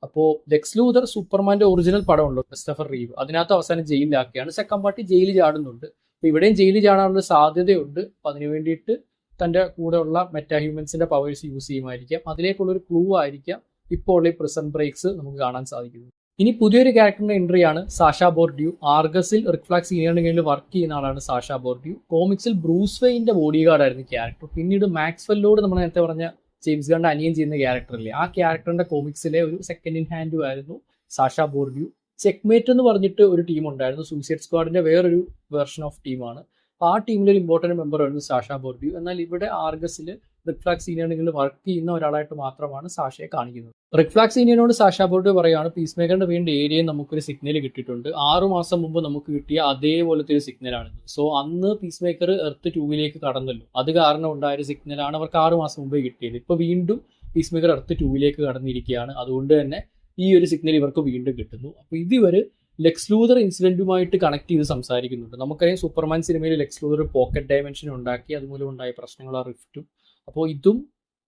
അപ്പോൾ ലെക്സ് ലൂതർ സൂപ്പർമാന്റെ ഒറിജിനൽ പടമുണ്ടോ ക്രിസ്റ്റഫർ റീവ്, അതിനകത്ത് അവസാനം ജയിലിലാക്കിയാണ്. സെക്കൻഡ് പാർട്ടി ജയിലിൽ ചാടുന്നുണ്ട്. അപ്പോൾ ഇവിടെയും ജയിലിൽ ചാടാനുള്ള സാധ്യതയുണ്ട്. അപ്പോൾ അതിനു വേണ്ടിയിട്ട് തൻ്റെ കൂടെയുള്ള മെറ്റാ ഹ്യൂമൻസിന്റെ പവേഴ്സ് യൂസ് ചെയ്യുമായിരിക്കാം. അതിലേക്കുള്ളൊരു ക്ലൂ ആയിരിക്കാം ഇപ്പോൾ ഉള്ള ഈ പ്രിസൺ ബ്രേക്സ് നമുക്ക് കാണാൻ സാധിക്കുന്നത്. ഇനി പുതിയൊരു ക്യാരക്ടറിന്റെ എൻട്രി ആണ് സാഷ ബോർഡ്യൂ. ആർഗസിൽ റിക് ഫ്ലാഗ് സീനിയറിന് കീഴിൽ വർക്ക് ചെയ്യുന്ന ആളാണ് Sasha Bourdieu. കോമിക്സിൽ Bruce വെയിന്റെ body guard ആയിരുന്നു ക്യാരക്ടർ. പിന്നീട് മാക്സ്വെല്ലോട് നമ്മൾ നേരത്തെ പറഞ്ഞ ജെയിംസ് ഗണ്ണിന്റെ അനിയൻ ചെയ്യുന്ന ക്യാരക്ടറില്ലേ, ആ ക്യാരക്ടറിന്റെ കോമിക്സിലെ ഒരു സെക്കൻഡ് ഇൻ ഹാൻഡും ആയിരുന്നു സാഷ ബോർഡ്യൂ. ചെക്ക്മേറ്റ് എന്ന് പറഞ്ഞിട്ട് ഒരു ടീം ഉണ്ടായിരുന്നു, സൂസൈഡ് സ്ക്വാഡിന്റെ വേറൊരു വെർഷൻ ഓഫ് ടീമാണ്. അപ്പോൾ ആ ടീമിലെ ഒരു ഇമ്പോർട്ടന്റ് മെമ്പർ ആയിരുന്നു സാഷ ബോർഡ്യൂ. എന്നാൽ ഇവിടെ ആർഗസിൽ റിക് ഫ്ലാഗ് സീനിയറിൽ വർക്ക് ചെയ്യുന്ന ഒരാളായിട്ട് മാത്രമാണ് സാഷയെ കാണിക്കുന്നത്. റിക് ഫ്ലാഗ് സീനിയറിനോട് സാഷ ബോർഡ്യൂ പറയുകയാണ്, പീസ് മേക്കറിന്റെ വേണ്ടി ഏരിയയിൽ നമുക്കൊരു സിഗ്നൽ കിട്ടിയിട്ടുണ്ട്. 6 മാസം മുമ്പ് നമുക്ക് കിട്ടിയ അതേപോലത്തെ ഒരു സിഗ്നലാണിത്. സോ അന്ന് പീസ് മേക്കർ എർത്ത് 2 കടന്നല്ലോ, അത് കാരണം ഉണ്ടായ ഒരു സിഗ്നലാണ് അവർക്ക് 6 മാസം മുമ്പേ കിട്ടിയത്. ഇപ്പോൾ വീണ്ടും പീസ് മേക്കർ എർത്ത് 2 കടന്നിരിക്കുകയാണ്. അതുകൊണ്ട് തന്നെ ഈ ഒരു സിഗ്നൽ ഇവർക്ക് വീണ്ടും കിട്ടുന്നു. അപ്പോൾ ഇതിവർ ലെക്സ് ലൂതർ ഇൻസിഡന്റുമായിട്ട് കണക്ട് ചെയ്ത് സംസാരിക്കുന്നുണ്ട്. നമുക്കറിയാം സൂപ്പർമാൻ സിനിമയിൽ ലെക്സ് ലൂതർ പോക്കറ്റ് ഡയമെൻഷൻ ഉണ്ടാക്കി, അതുമൂലം ഉണ്ടായ പ്രശ്നങ്ങൾ ആ റിഫ്റ്റും. അപ്പോൾ ഇതും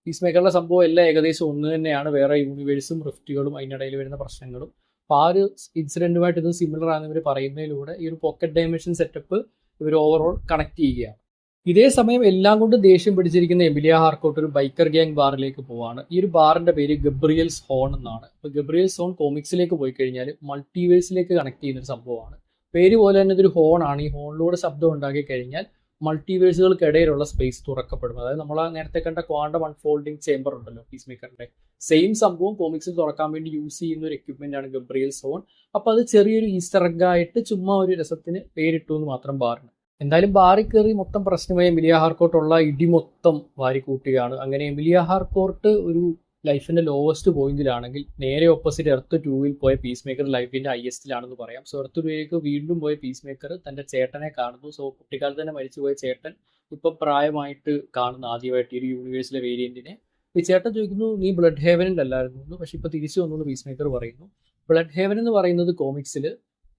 പീസ് മേക്കറിന്റെ സംഭവം എല്ലാം ഏകദേശം ഒന്ന് തന്നെയാണ്. വേറെ യൂണിവേഴ്സും റിഫ്റ്റുകളും അതിനിടയിൽ വരുന്ന പ്രശ്നങ്ങളും. അപ്പോൾ ആ ഒരു ഇൻസിഡന്റുമായിട്ട് ഇത് സിമിലർ ആണെന്ന് ഇവർ പറയുന്നതിലൂടെ ഈ ഒരു പോക്കറ്റ് ഡയമെൻഷൻ സെറ്റപ്പ് ഇവർ ഓവറോൾ കണക്ട് ചെയ്യുകയാണ്. ഇതേ സമയം എല്ലാം കൊണ്ട് ദേഷ്യം പിടിച്ചിരിക്കുന്ന എമിലിയ ഹാർക്കോട്ട് ഒരു ബൈക്കർ ഗ്യാങ് ബാറിലേക്ക് പോവാണ്. ഈ ഒരു ബാറിന്റെ പേര് ഗബ്രിയൽസ് ഹോൺ എന്നാണ്. അപ്പോൾ ഗബ്രിയൽസ് ഹോൺ കോമിക്സിലേക്ക് പോയി കഴിഞ്ഞാൽ മൾട്ടിവേഴ്സിലേക്ക് കണക്ട് ചെയ്യുന്ന ഒരു സംഭവമാണ്. പേര് പോലെ തന്നെ ഇതൊരു ഹോൺ ആണ്. ഈ ഹോണിലൂടെ ശബ്ദം ഉണ്ടാക്കി കഴിഞ്ഞാൽ മൾട്ടിവേഴ്സുകൾക്കിടയിലുള്ള സ്പേസ് തുറക്കപ്പെടും. അതായത് നമ്മൾ നേരത്തെ കണ്ട ക്വാണ്ടം അൺഫോൾഡിംഗ് ചേംബർ ഉണ്ടല്ലോ പീസ് മേക്കറിന്റെ, സെയിം സംഭവം കോമിക്സിൽ തുറക്കാൻ വേണ്ടി യൂസ് ചെയ്യുന്ന ഒരു എക്യുപ്മെന്റ് ആണ് ഗബ്രിയൽ സോൺ. അപ്പോൾ അത് ചെറിയൊരു ഈസ്റ്റർ എഗ് ആയിട്ട് ചുമ്മാ ഒരു രസത്തിന് പേരിട്ടു എന്ന് മാത്രം ബാറിന്. എന്തായാലും ബാറിൽ കയറി മൊത്തം പ്രശ്നമായി എമിലിയ ഹാർക്കോട്ടുള്ള ഇടി മൊത്തം വാരിക്കൂട്ടുകയാണ്. അങ്ങനെ എമിലിയ ഹാർക്കോർട്ട് ഒരു ലൈഫിന്റെ ലോവസ്റ്റ് പോയിന്റിലാണെങ്കിൽ നേരെ ഓപ്പോസിറ്റ് എർത്ത് 2-ൽ പോയ പീസ് മേക്കർ ലൈഫിന്റെ ഹയസ്റ്റിലാണെന്ന് പറയാം. സോ എർത്ത് 2-ലേക്ക് വീണ്ടും പോയ പീസ് മേക്കർ തന്റെ ചേട്ടനെ കാണുന്നു. സോ കുട്ടിക്കാലത്ത് തന്നെ മരിച്ചുപോയ ചേട്ടൻ ഇപ്പം പ്രായമായിട്ട് കാണുന്ന ആദ്യമായിട്ട് ഈ ഒരു യൂണിവേഴ്സിലെ വേരിയന്റിനെ. ഈ ചേട്ടൻ ചോദിക്കുന്നു, നീ ബ്ലഡ് ഹേവനിലല്ലായിരുന്നു, പക്ഷെ ഇപ്പൊ തിരിച്ചു വന്നു പീസ് മേക്കർ പറയുന്നു. ബ്ലഡ് ഹേവൻ എന്ന് പറയുന്നത് കോമിക്സിൽ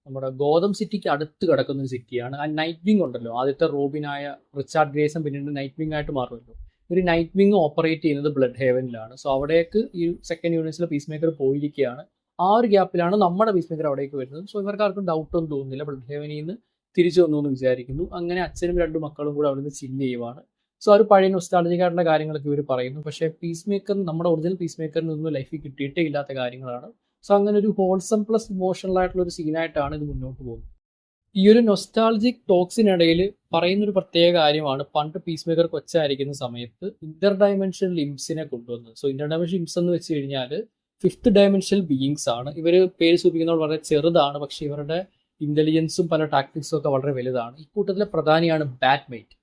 നമ്മുടെ ഗോതം സിറ്റിക്ക് അടുത്ത് കിടക്കുന്ന ഒരു സിറ്റിയാണ്. ആ നൈറ്റ് വിങ് ഉണ്ടല്ലോ, ആദ്യത്തെ റോബിനായ റിച്ചാർഡ് ഗ്രേസൺ പിന്നീട് നൈറ്റ് വിങ് ആയിട്ട് മാറുമല്ലോ, ഒരു നൈറ്റ് വിങ് ഓപ്പറേറ്റ് ചെയ്യുന്നത് ബ്ലഡ് ഹേവനിലാണ്. സോ അവിടേക്ക് ഈ സെക്കൻഡ് യൂണിവേഴ്സിലെ പീസ് മേക്കർ പോയിരിക്കുകയാണ്. ആ ഒരു ഗ്യാപ്പിലാണ് നമ്മുടെ പീസ് മേക്കർ അവിടേക്ക് വരുന്നത്. സോ ഇവർക്ക് ആർക്കും ഡൗട്ടൊന്നും തോന്നുന്നില്ല, ബ്ലഡ് ഹേവനിൽ നിന്ന് തിരിച്ചു വന്നു എന്ന് വിചാരിക്കുന്നു. അങ്ങനെ അച്ഛനും 2 മക്കളും കൂടെ അവിടെ നിന്ന് ചില്ല് ചെയ്യുവാണ്. സോ ഒരു പഴയ നൊസ്റ്റാൾജിക്കായിട്ടുള്ള കാര്യങ്ങളൊക്കെ ഇവർ പറയുന്നു. പക്ഷേ പീസ് മേക്കർ നമ്മുടെ ഒറിജിനൽ പീസ് മേക്കറിൽ നിന്നും ലൈഫിൽ കിട്ടിയിട്ടേ ഇല്ലാത്ത കാര്യങ്ങളാണ്. സോ അങ്ങനെ ഒരു ഹോൾസം പ്ലസ് ഇമോഷണൽ ആയിട്ടുള്ള ഒരു സീനായിട്ടാണ് ഇത് മുന്നോട്ട് പോകുന്നത്. ഈ ഒരു നൊസ്റ്റാൾജിക് ടോക്സിനിടയിൽ പറയുന്നൊരു പ്രത്യേക കാര്യമാണ്, പണ്ട് പീസ് മേക്കർ കൊച്ചായിരിക്കുന്ന സമയത്ത് ഇന്റർ ഡയമെൻഷണൽ ഇംസിനെ കൊണ്ടുവന്നത്. സോ ഇന്റർ ഡയമെൻഷണൽ ഇംസ് എന്ന് വെച്ച് കഴിഞ്ഞാൽ 5th ഡയമെൻഷണൽ ബീയിങ്സ് ആണ്. ഇവർ പേര് സൂചിപ്പിക്കുന്നവർ വളരെ ചെറുതാണ്, പക്ഷേ ഇവരുടെ ഇന്റലിജൻസും പല ടാക്ടിക്സും ഒക്കെ വളരെ വലുതാണ്. ഈ കൂട്ടത്തിലെ പ്രധാനിയാണ് ബാറ്റ്മേറ്റ്.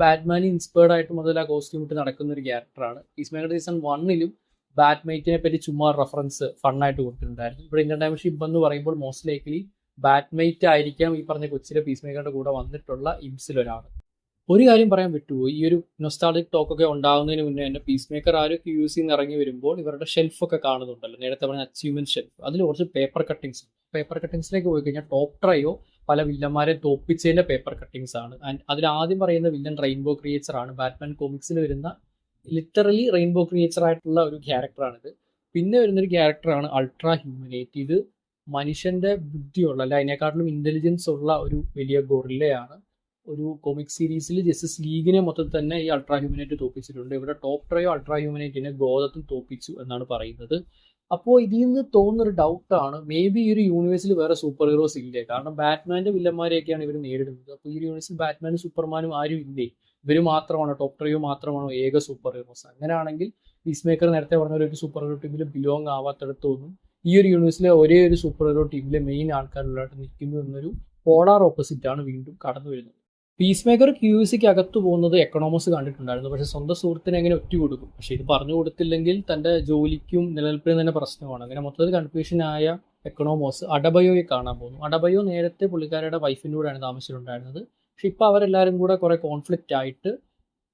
ബാറ്റ്മാനി ഇൻസ്പയർഡ് ആയിട്ട് മുതൽ ആ കോസ്റ്റ്യൂം ഇട്ട് നടക്കുന്ന ഒരു ക്യാരക്ടറാണ്. പീസ് മേക്കർ സീസൺ 1-ലും ബാറ്റ്മേറ്റിനെ പറ്റി ചുമ്മാ റെഫറൻസ് ഫണ്ണായിട്ട് കൊടുത്തിട്ടുണ്ടായിരുന്നു. ഇവിടെ ഇന്റർ ഡയമെൻഷൻ ഇംപ് എന്ന് പറയുമ്പോൾ മോസ്റ്റ് ലൈക്ലി ബാറ്റ്മേറ്റ് ആയിരിക്കാം ഈ പറഞ്ഞ കൊച്ചിലെ പീസ് മേക്കറുടെ കൂടെ വന്നിട്ടുള്ള ഇംസിലൊരാൾ. ഒരു കാര്യം പറയാൻ വിട്ടുപോയി, ഈ ഒരു നൊസ്റ്റാൾജിക് ടോക്കൊക്കെ ഉണ്ടാകുന്നതിന് മുന്നേ തന്നെ പീസ് മേക്കർ ആരൊക്കെ യൂസ് ചെയ്യുന്ന ഇറങ്ങി വരുമ്പോൾ ഇവരുടെ ഷെൽഫൊക്കെ കാണുന്നുണ്ടല്ലോ, നേരത്തെ പറഞ്ഞ അച്ചീവ്മെന്റ് ഷെൽഫ്. അതിൽ കുറച്ച് പേപ്പർ കട്ടിങ്സിലേക്ക് പോയി കഴിഞ്ഞാൽ ടോപ്പ് ട്രയോ പല വില്ലന്മാരെ തോപ്പിച്ചതിന്റെ പേപ്പർ കട്ടിങ്സ് ആണ്. ആൻഡ് അതിൽ ആദ്യം പറയുന്ന വില്ലൻ റെയിൻബോ ക്രിയേച്ചർ ആണ്. ബാറ്റ്മാൻ കോമിക്സിൽ വരുന്ന ലിറ്ററലി റെയിൻബോ ക്രിയേച്ചർ ആയിട്ടുള്ള ഒരു ക്യാരക്ടറാണിത്. പിന്നെ വരുന്നൊരു ക്യാരക്ടറാണ് അൾട്രാ ഹ്യൂമനേറ്റ്. ഇത് മനുഷ്യന്റെ ബുദ്ധിയുള്ള, അല്ല അതിനെക്കാട്ടിലും ഇന്റലിജൻസ് ഉള്ള ഒരു വലിയ ഗൊറില്ലയാണ്. ഒരു കോമിക് സീരീസിൽ ജസ്റ്റിസ് ലീഗിനെ മൊത്തത്തിൽ തന്നെ ഈ അൾട്രാ ഹ്യൂമനേറ്റ് തോപ്പിച്ചിട്ടുണ്ട്. ഇവിടെ ടോപ്പ് ട്രയോ അൾട്രാ ഹ്യൂമനേറ്റിനെ ഗോതത്തിൽ തോപ്പിച്ചു എന്നാണ് പറയുന്നത്. അപ്പോൾ ഇതിൽ നിന്ന് തോന്നുന്നൊരു ഡൗട്ടാണ്, മേ ബി ഈ ഒരു യൂണിവേഴ്സിൽ വേറെ സൂപ്പർ ഹീറോസ് ഇല്ലേ? കാരണം ബാറ്റ്മാന്റെ വില്ലന്മാരെയൊക്കെയാണ് ഇവർ നേരിടുന്നത്. അപ്പോൾ ഈ ഒരു യൂണിവേഴ്സിൽ ബാറ്റ്മാനും സൂപ്പർമാനും ആരും ഇല്ലേ? ഇവർ മാത്രമാണോ, ടോപ്പ് ട്രയോ മാത്രമാണോ ഏക സൂപ്പർ ഹീറോസ്? അങ്ങനെയാണെങ്കിൽ പീസ് മേക്കർ നേരത്തെ പറഞ്ഞ ഒരു സൂപ്പർ ഹീറോ ടീമിൽ ബിലോങ് ആവാത്തടത്തൊന്നും ഈ ഒരു യൂണിവേഴ്സിലെ ഒരേ ഒരു സൂപ്പർ ഹീറോ ടീമിലെ മെയിൻ ആൾക്കാരുള്ളതായിട്ട് നിൽക്കുന്നു എന്നൊരു പോളാർ ഓപ്പോസിറ്റ് ആണ് വീണ്ടും കടന്നു വരുന്നത്. പീസ് മേക്കർ ക്യൂസിക്ക് അകത്തു പോകുന്നത് എക്കണോമോസ് കണ്ടിട്ടുണ്ടായിരുന്നു, പക്ഷെ സ്വന്തം സുഹൃത്തിനെ എങ്ങനെ ഒറ്റ കൊടുക്കും? പക്ഷെ ഇത് പറഞ്ഞു കൊടുത്തില്ലെങ്കിൽ തന്റെ ജോലിക്കും നിലനിൽപ്പിനും തന്നെ പ്രശ്നമാണ്. അങ്ങനെ മൊത്തത്തിൽ കൺഫ്യൂഷനായ എക്കണോമോസ് അഡബയോയെ കാണാൻ പോകുന്നു. അഡബയോ നേരത്തെ പുള്ളിക്കാരുടെ വൈഫിൻ്റെ കൂടെയാണ് താമസിച്ചിട്ടുണ്ടായിരുന്നത്. പക്ഷെ ഇപ്പം അവരെല്ലാവരും കൂടെ കുറെ കോൺഫ്ലിക്റ്റ് ആയിട്ട്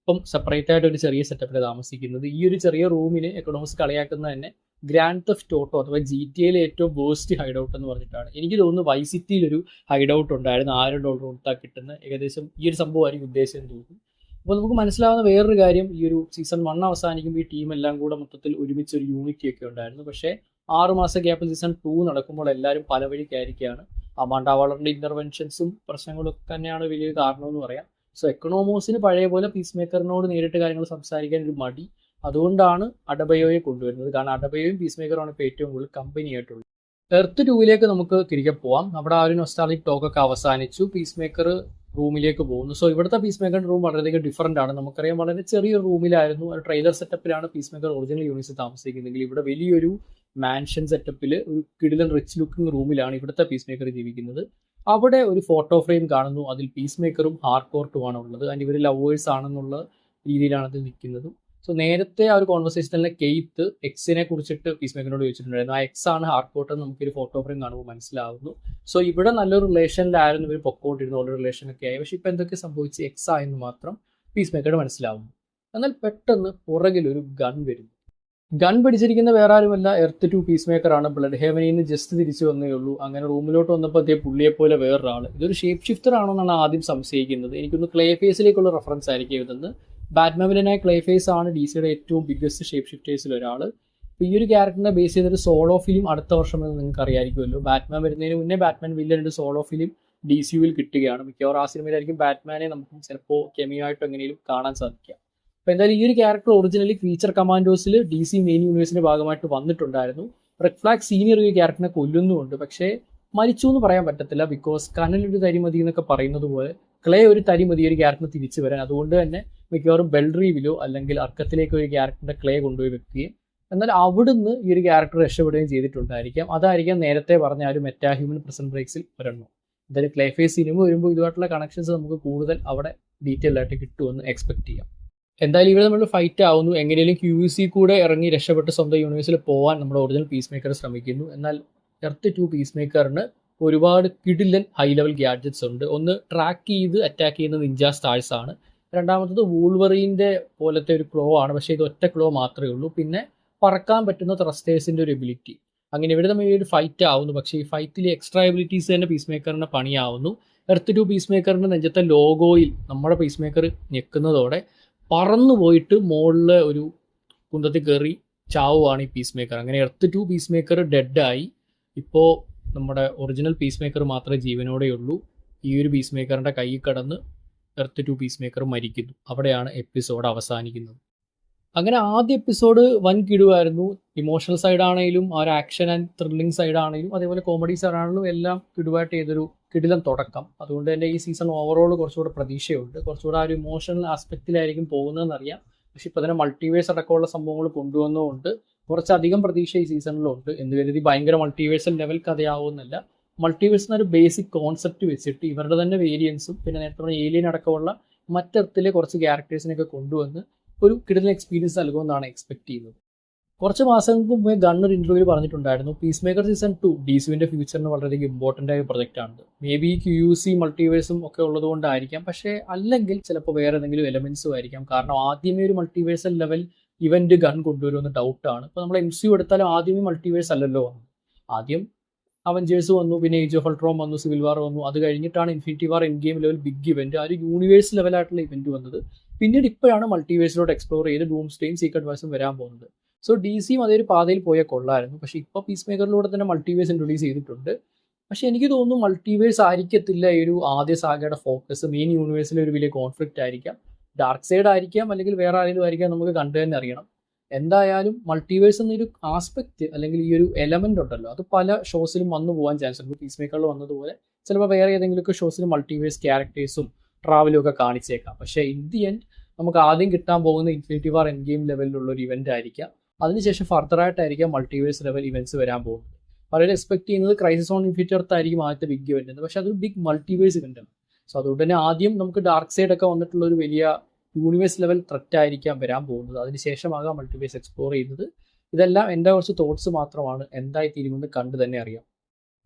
ഇപ്പം സെപ്പറേറ്റ് ആയിട്ട് ഒരു ചെറിയ സെറ്റപ്പിൽ താമസിക്കുന്നത്. ഈ ഒരു ചെറിയ റൂമിൽ എക്കണോമോസ് കളിയാക്കുന്നത് തന്നെ ഗ്രാൻഡ് തെഫ്റ്റ് ഓട്ടോ അഥവാ GTA-യിലെ ഏറ്റവും വേസ്റ്റ് ഹൈഡ് ഔട്ട് എന്ന് പറഞ്ഞിട്ടാണ്. എനിക്ക് തോന്നുന്നു വൈ സിറ്റിയിലൊരു ഹൈഡ് ഔട്ട് ഉണ്ടായിരുന്നു, $1000 കൊടുത്താൽ കിട്ടുന്ന, ഏകദേശം ഈ ഒരു സംഭവമായിരിക്കും ഉദ്ദേശം തോന്നുന്നു. അപ്പോൾ നമുക്ക് മനസ്സിലാവുന്ന വേറൊരു കാര്യം, ഈ ഒരു സീസൺ 1 അവസാനിക്കുമ്പോൾ ഈ ടീം എല്ലാം കൂടെ മൊത്തത്തിൽ ഒരുമിച്ച് ഒരു യൂണിറ്റി ഒക്കെ ഉണ്ടായിരുന്നു. പക്ഷേ 6 മാസം ഗ്യാപ്പിൽ സീസൺ 2 നടക്കുമ്പോൾ എല്ലാവരും പല വഴിക്കായിരിക്കുകയാണ്. അമാണ്ട വാളറിന്റെ ഇന്റർവെൻഷൻസും പ്രശ്നങ്ങളൊക്കെ തന്നെയാണ് വലിയൊരു കാരണമെന്ന് പറയാം. സോ എക്കണോമോസിന് പഴയ പോലെ പീസ് മേക്കറിനോട് നേരിട്ട് കാര്യങ്ങൾ സംസാരിക്കാൻ ഒരു മടി. അതുകൊണ്ടാണ് അഡബയോയെ കൊണ്ടുവരുന്നത്. കാരണം അഡബയോയും പീസ് മേക്കറുമാണ് ഇപ്പോൾ ഏറ്റവും കൂടുതൽ കമ്പനി ആയിട്ടുള്ളത്. എർത്ത് 2-ലേക്ക് നമുക്ക് തിരികെ പോവാം. നമ്മുടെ ആ ഒരു നൊസ്റ്റാൾജിക് ടോക്കൊക്കെ അവസാനിച്ചു. പീസ് മേക്കർ റൂമിലേക്ക് പോകുന്നു. സോ ഇവിടുത്തെ പീസ് മേക്കറിന്റെ റൂം വളരെയധികം ഡിഫറൻ്റ് ആണ്. നമുക്കറിയാം വളരെ ചെറിയൊരു റൂമിലായിരുന്നു, ഒരു ട്രെയിലർ സെറ്റപ്പിലാണ് പീസ് മേക്കർ ഒറിജിനൽ യൂണിവേഴ്സിൽ താമസിക്കുന്നതെങ്കിൽ ഇവിടെ വലിയൊരു മാൻഷൻ സെറ്റപ്പിൽ ഒരു കിടിലൻ റിച്ച് ലുക്കിംഗ് റൂമിലാണ് ഇവിടുത്തെ പീസ് മേക്കർ ജീവിക്കുന്നത്. അവിടെ ഒരു ഫോട്ടോ ഫ്രെയിം കാണുന്നു, അതിൽ പീസ് മേക്കറും ഹാർക്കോർട്ടുമാണ് ഉള്ളത്. ആൻഡ് ഇവർ ലവേഴ്സ് ആണെന്നുള്ള രീതിയിലാണ് അത് നിൽക്കുന്നതും. സോ നേരത്തെ ആ ഒരു കോൺവെർസേഷനിലെ കെയ്ത്ത് എക്സിനെ കുറിച്ചിട്ട് പീസ് മേക്കറിനോട് ചോദിച്ചിട്ടുണ്ടായിരുന്നു. ആ എക്സ് ആണ് ഹാർക്കോർട്ട് എന്ന് നമുക്കൊരു ഫോട്ടോ ഫ്രെയിം കാണുമ്പോൾ മനസ്സിലാവുന്നു. സോ ഇവിടെ നല്ലൊരു റിലേഷനിലായിരുന്നു ഇവർ പൊക്കോണ്ടിരുന്നു, ഓരോ റിലേഷനൊക്കെ ആയി. പക്ഷെ ഇപ്പം എന്തൊക്കെ സംഭവിച്ച് എക്സ് ആയെന്ന് മാത്രം പീസ് മേക്കറുടെ മനസ്സിലാവുന്നു. എന്നാൽ പെട്ടെന്ന് പുറകിൽ ഒരു ഗൺ വരുന്നു. ഗൺ പിടിച്ചിരിക്കുന്ന വേറെ ആരുമല്ല, എർത്ത് 2 പീസ് മേക്കറാണ്. ബ്ലഡ് ഹേവനിൽ നിന്ന് ജസ്റ്റ് തിരിച്ചു വന്നേ ഉള്ളൂ. അങ്ങനെ റൂമിലോട്ട് വന്നപ്പോൾ അതേ പുള്ളിയെ പോലെ വേറൊരാൾ. ഇതൊരു ഷേപ്പ് ഷിഫ്റ്റർ ആണോ എന്നാണ് ആദ്യം സംശയിക്കുന്നത്. എനിക്കൊന്ന് ക്ലേ ഫേസിലേക്കുള്ള റെഫറൻസ് ആയിരിക്കും ഇതെന്ന്. ബാറ്റ്മാൻ വില്ലനായ ക്ലേ ഫേസ് ആണ് DC-യുടെ ഏറ്റവും ബിഗ്ഗസ്റ്റ് ഷേപ്പ് ഷിഫ്റ്റേഴ്സിൽ ഒരാൾ. അപ്പോൾ ഈ ഒരു ക്യാരക്ടറിനെ ബേസ് ചെയ്തൊരു സോളോ ഫിലിം അടുത്ത വർഷം എന്ന് നിങ്ങൾക്ക് അറിയാമായിരിക്കുമല്ലോ. ബാറ്റ്മാൻ വരുന്നതിന് മുന്നേ ബാറ്റ്മാൻ വില്ലൻ്റെ സോളോ ഫിലിം DCU-വിൽ കിട്ടുകയാണ്. മിക്കവാറും ആ സിനിമയിലായിരിക്കും ബാറ്റ്മാനെ നമുക്ക് ചിലപ്പോൾ കെമിയോ ആയിട്ട് എങ്ങനെയും കാണാൻ സാധിക്കുക. അപ്പോൾ എന്തായാലും ഈ ഒരു ക്യാരക്ടർ ഒറിജിനലി ക്രീച്ചർ കമാൻഡോസിൽ DC മെയിൻ യൂണിവേഴ്സിന്റെ ഭാഗമായിട്ട് വന്നിട്ടുണ്ടായിരുന്നു. റെഡ് ഫ്ലാഗ് സീനിയർ ഈ ക്യാരക്ടറിനെ കൊല്ലുന്നുമുണ്ട്. പക്ഷേ മരിച്ചു എന്ന് പറയാൻ പറ്റത്തില്ല, ബിക്കോസ് കനലൊരു തരിമതി എന്നൊക്കെ പറയുന്നത് പോലെ ക്ലേ ഒരു തരി മതി ഒരു ക്യാരക്ടറിന് തിരിച്ചു വരാൻ. അതുകൊണ്ട് തന്നെ മിക്കവാറും ബെൽറീവിലോ അല്ലെങ്കിൽ അർക്കത്തിലേക്ക് ഒരു ക്യാരക്ടറിന്റെ ക്ലേ കൊണ്ടുപോയി വെക്കുകയും എന്നാൽ അവിടുന്ന് ഈ ഒരു ക്യാരക്ടർ രക്ഷപ്പെടുകയും ചെയ്തിട്ടുണ്ടായിരിക്കാം. അതായിരിക്കാം നേരത്തെ പറഞ്ഞ ആ ഒരു മെറ്റാഹ്യൂമൻ പ്രിസൺ ബ്രേക്സിൽ ഒരെണ്ണം. എന്തായാലും ക്ലേ ഫേസ് സിനിമ വരുമ്പോൾ ഇതുമായിട്ടുള്ള കണക്ഷൻസ് നമുക്ക് കൂടുതൽ അവിടെ ഡീറ്റെയിൽ ആയിട്ട് കിട്ടുമെന്ന് എക്സ്പെക്ട് ചെയ്യാം. എന്തായാലും ഇവിടെ നമ്മൾ ഫൈറ്റ് ആവുന്നു. എങ്ങനെയും QC കൂടെ ഇറങ്ങി രക്ഷപ്പെട്ട് സ്വന്തം യൂണിവേഴ്സിൽ പോകാൻ നമ്മുടെ ഒറിജിനൽ പീസ് മേക്കർ ശ്രമിക്കുന്നു. എന്നാൽ എർത്ത് 2 പീസ് മേക്കറിന് ഒരുപാട് കിടിലൻ ഹൈ ലെവൽ ഗാഡ്ജറ്റ്സ് ഉണ്ട്. ഒന്ന് ട്രാക്ക് ചെയ്ത് അറ്റാക്ക് ചെയ്യുന്ന നിഞ്ച സ്റ്റാഴ്സ് ആണ്. രണ്ടാമത്തത് വൂൾവറീൻ്റെ പോലത്തെ ഒരു ക്ലോ ആണ്, പക്ഷേ ഇത് ഒറ്റ ക്ലോ മാത്രമേ ഉള്ളൂ. പിന്നെ പറക്കാൻ പറ്റുന്ന ത്രസ്റ്റേഴ്സിൻ്റെ ഒരു എബിലിറ്റി. അങ്ങനെ ഇവിടെ നമ്മൾ ഈ ഒരു ഫൈറ്റ് ആവുന്നു. പക്ഷേ ഈ ഫൈറ്റിൽ എക്സ്ട്രാ എബിലിറ്റീസ് തന്നെ പീസ് മേക്കറിന് പണിയാവുന്നു. എർത്ത് 2 പീസ് മേക്കറിൻ്റെ നെഞ്ചത്തെ ലോഗോയിൽ നമ്മുടെ പീസ് മേക്കർ ഞെക്കുന്നതോടെ പറന്നു പോയിട്ട് മുകളിൽ ഒരു കുന്തത്തിൽ കയറി ചാവുകയാണ് ഈ പീസ് മേക്കർ. അങ്ങനെ എർത്ത് 2 പീസ് മേക്കർ ഡെഡായി. ഇപ്പോൾ നമ്മുടെ ഒറിജിനൽ പീസ് മേക്കർ മാത്രമേ ജീവനോടെയുള്ളൂ. ഈ ഒരു പീസ് മേക്കറിൻ്റെ കൈ കടന്ന് എർത്ത് 2 പീസ് മേക്കർ മരിക്കുന്നു. അവിടെയാണ് എപ്പിസോഡ് അവസാനിക്കുന്നത്. അങ്ങനെ ആദ്യ എപ്പിസോഡ് വൻ കിടുവായിരുന്നു. ഇമോഷണൽ സൈഡാണെങ്കിലും ആ ഒരു ആക്ഷൻ ആൻഡ് ത്രില്ലിംഗ് സൈഡാണെങ്കിലും അതേപോലെ കോമഡി സൈഡാണെങ്കിലും എല്ലാം കിടുവായിട്ട് ചെയ്തൊരു കിടിലം തുടക്കം. അതുകൊണ്ട് തന്നെ ഈ സീസൺ ഓവറോൾ കുറച്ചുകൂടെ പ്രതീക്ഷയുണ്ട്. കുറച്ചുകൂടെ ആ ഒരു ഇമോഷണൽ ആസ്പെക്റ്റിലായിരിക്കും പോകുന്നതെന്നറിയാം. പക്ഷെ ഇപ്പോൾ തന്നെ മൾട്ടിവേഴ്സ് അടക്കമുള്ള സംഭവങ്ങൾ കൊണ്ടുവന്നതുകൊണ്ട് കുറച്ചധികം പ്രതീക്ഷ ഈ സീസണിലുണ്ട്. എന്ന് കരുതി ഭയങ്കര മൾട്ടിവേഴ്സൽ ലെവൽ കഥയാവുമെന്നല്ല. മൾട്ടിവേഴ്സ് എന്നൊരു ബേസിക് കോൺസെപ്റ്റ് വെച്ചിട്ട് ഇവരുടെ തന്നെ വേരിയൻസും പിന്നെ നേരത്തെ പറഞ്ഞ ഏലിയൻ അടക്കമുള്ള മറ്റെർത്തിലെ കുറച്ച് ക്യാരക്ടേഴ്സിനെയൊക്കെ കൊണ്ടുവന്ന് ഒരു കിടിലൻ എക്സ്പീരിയൻസ് നൽകുമെന്നാണ് എക്സ്പെക്ട് ചെയ്യുന്നത്. കുറച്ച് മാസങ്ങൾക്ക് മുമ്പേ ഗണ്ണർ ഇന്റർവ്യൂവിൽ പറഞ്ഞിട്ടുണ്ടായിരുന്നു പീസ് മേക്കർ സീസൺ 2 DCUവിൻ്റെ ഫ്യൂച്ചറിന് വളരെയധികം ഇമ്പോർട്ടൻ്റ് ആയ പ്രൊജക്റ്റാണ്. മേ ബി QC മൾട്ടിവേഴ്സും ഒക്കെ ഉള്ളതുകൊണ്ടായിരിക്കാം. പക്ഷേ അല്ലെങ്കിൽ ചിലപ്പോൾ വേറെ ഏതെങ്കിലും എലമെൻസും ആയിരിക്കാം. കാരണം ആദ്യമേ ഒരു മൾട്ടിവേഴ്സൽ ലെവൽ ഇവന്റ് ഗൺ കൊണ്ടുവരുമെന്ന് ഡൗട്ടാണ്. ഇപ്പോൾ നമ്മൾ MCU എടുത്താലും ആദ്യമേ മൾട്ടിവേഴ്സ് അല്ലല്ലോ വന്നു. ആദ്യം അവഞ്ചേഴ്സ് വന്നു, പിന്നെ ഏജ് ഓഫ് അൾട്രോൺ വന്നു, സിവിൽ വാർ വന്നു. അത് കഴിഞ്ഞിട്ടാണ് infinity war Endgame level big event, ആ ഒരു യൂണിവേഴ്സ് ലെവലായിട്ടുള്ള ഇവന്റ് വന്നത്. പിന്നീട് ഇപ്പോഴാണ് മൾട്ടിവേഴ്സിലോട്ട് എക്സ്പ്ലോർ ചെയ്ത് ഡൂംസ്ഡേയും സീക്രട്ട് വാഴ്സും വരാൻ പോകുന്നത്. സോ DCയും അതേ ഒരു പാതയിൽ പോയാൽ കൊള്ളായിരുന്നു. പക്ഷേ ഇപ്പോൾ പീസ് മേക്കറിലൂടെ തന്നെ മൾട്ടിവേഴ്സ് ഇൻട്രൊഡ്യൂസ് ചെയ്തിട്ടുണ്ട്. പക്ഷേ എനിക്ക് തോന്നുന്നു മൾട്ടിവേഴ്സ് ആയിരിക്കത്തില്ല ഈ ഒരു ആദ്യ സാഗയുടെ ഫോക്കസ്. മെയിൻ യൂണിവേഴ്സിലെ ഒരു വലിയ കോൺഫ്ലിക്റ്റ് ആയിരിക്കാം. ഡാർക്ക് സൈഡ് ആയിരിക്കാം, അല്ലെങ്കിൽ വേറെ ആരെങ്കിലും ആയിരിക്കാം, നമുക്ക് കണ്ടു തന്നെ അറിയണം. എന്തായാലും മൾട്ടിവേഴ്സ് എന്നൊരു ആസ്പെക്റ്റ് അല്ലെങ്കിൽ ഈ ഒരു എലമെന്റ് ഉണ്ടല്ലോ, അത് പല ഷോസിലും വന്നു പോകാൻ ചാൻസ് ഉണ്ട്. പീസ് മേക്കറിൽ വന്നതുപോലെ ചിലപ്പോൾ വേറെ ഏതെങ്കിലുമൊക്കെ ഷോസിൽ മൾട്ടിവേഴ്സ് ക്യാരക്ടേഴ്സും ട്രാവലും ഒക്കെ കാണിച്ചേക്കാം. പക്ഷേ ഇൻ ദി എൻഡ് നമുക്ക് ആദ്യം കിട്ടാൻ പോകുന്ന ഇൻഫിനിറ്റി വാർ എൻഡ് ഗെയിം ലെവലിലുള്ള ഒരു ഇവന്റ് ആയിരിക്കാം. അതിനുശേഷം ഫർദറായിട്ടായിരിക്കാം മൾട്ടിവേഴ്സ് ലെവൽ ഇവന്റ്സ് വരാൻ പോകുന്നത്. പലരും എക്സ്പെക്ട് ചെയ്യുന്നത് ക്രൈസിസ് ഓൺ ഇൻഫിനിറ്റി എർത്ത് ആയിരിക്കും ആദ്യത്തെ ബിഗ് ഇവന്റ് എന്ന്. പക്ഷേ അതൊരു ബിഗ് മൾട്ടിവേഴ്സ് ഇവന്റ് ആണ്. സോ അതുകൊണ്ട് തന്നെ ആദ്യം നമുക്ക് ഡാർക്ക് സൈഡ് ഒക്കെ വന്നിട്ടുള്ള ഒരു വലിയ യൂണിവേഴ്സ് ലെവൽ ത്രെറ്റ് ആയിരിക്കാം വരാൻ പോകുന്നത്. അതിനുശേഷമാകാം മൾട്ടിവേഴ്സ് എക്സ്പ്ലോർ ചെയ്യുന്നത്. ഇതെല്ലാം എൻ്റെ കുറച്ച് തോട്ട്സ് മാത്രമാണ്. എന്തായി തീരുമെന്ന് കണ്ടു തന്നെ അറിയാം.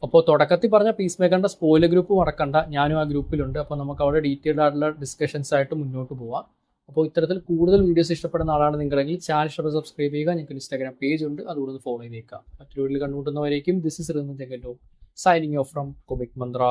അപ്പോൾ തുടക്കത്തിൽ പറഞ്ഞ പീസ് മേക്കറിൻ്റെ സ്പോയിലർ ഗ്രൂപ്പ് മറക്കണ്ട, ഞാനും ആ ഗ്രൂപ്പിലുണ്ട്. അപ്പോൾ നമുക്ക് അവിടെ ഡീറ്റെയിൽഡ് ആയിട്ടുള്ള ഡിസ്കഷൻസ് ആയിട്ട് മുന്നോട്ട് പോവാം. അപ്പോൾ ഇത്തരത്തിൽ കൂടുതൽ വീഡിയോസ് ഇഷ്ടപ്പെടുന്ന ആളാണ് നിങ്ങളെങ്കിൽ ചാനൽ സബ്സ്ക്രൈബ് ചെയ്യുക. ഞങ്ങൾക്ക് ഇൻസ്റ്റാഗ്രാം പേജ് ഉണ്ട്, അതുകൊണ്ട് ഫോളോ ചെയ്തേക്കാം. മറ്റൊരു വീഡിയോയിൽ കണ്ടുമുട്ടുന്നവരേക്കും ദിസ് ഇസ് റിനു ജഗല്ലോ signing off from Comic Mantra.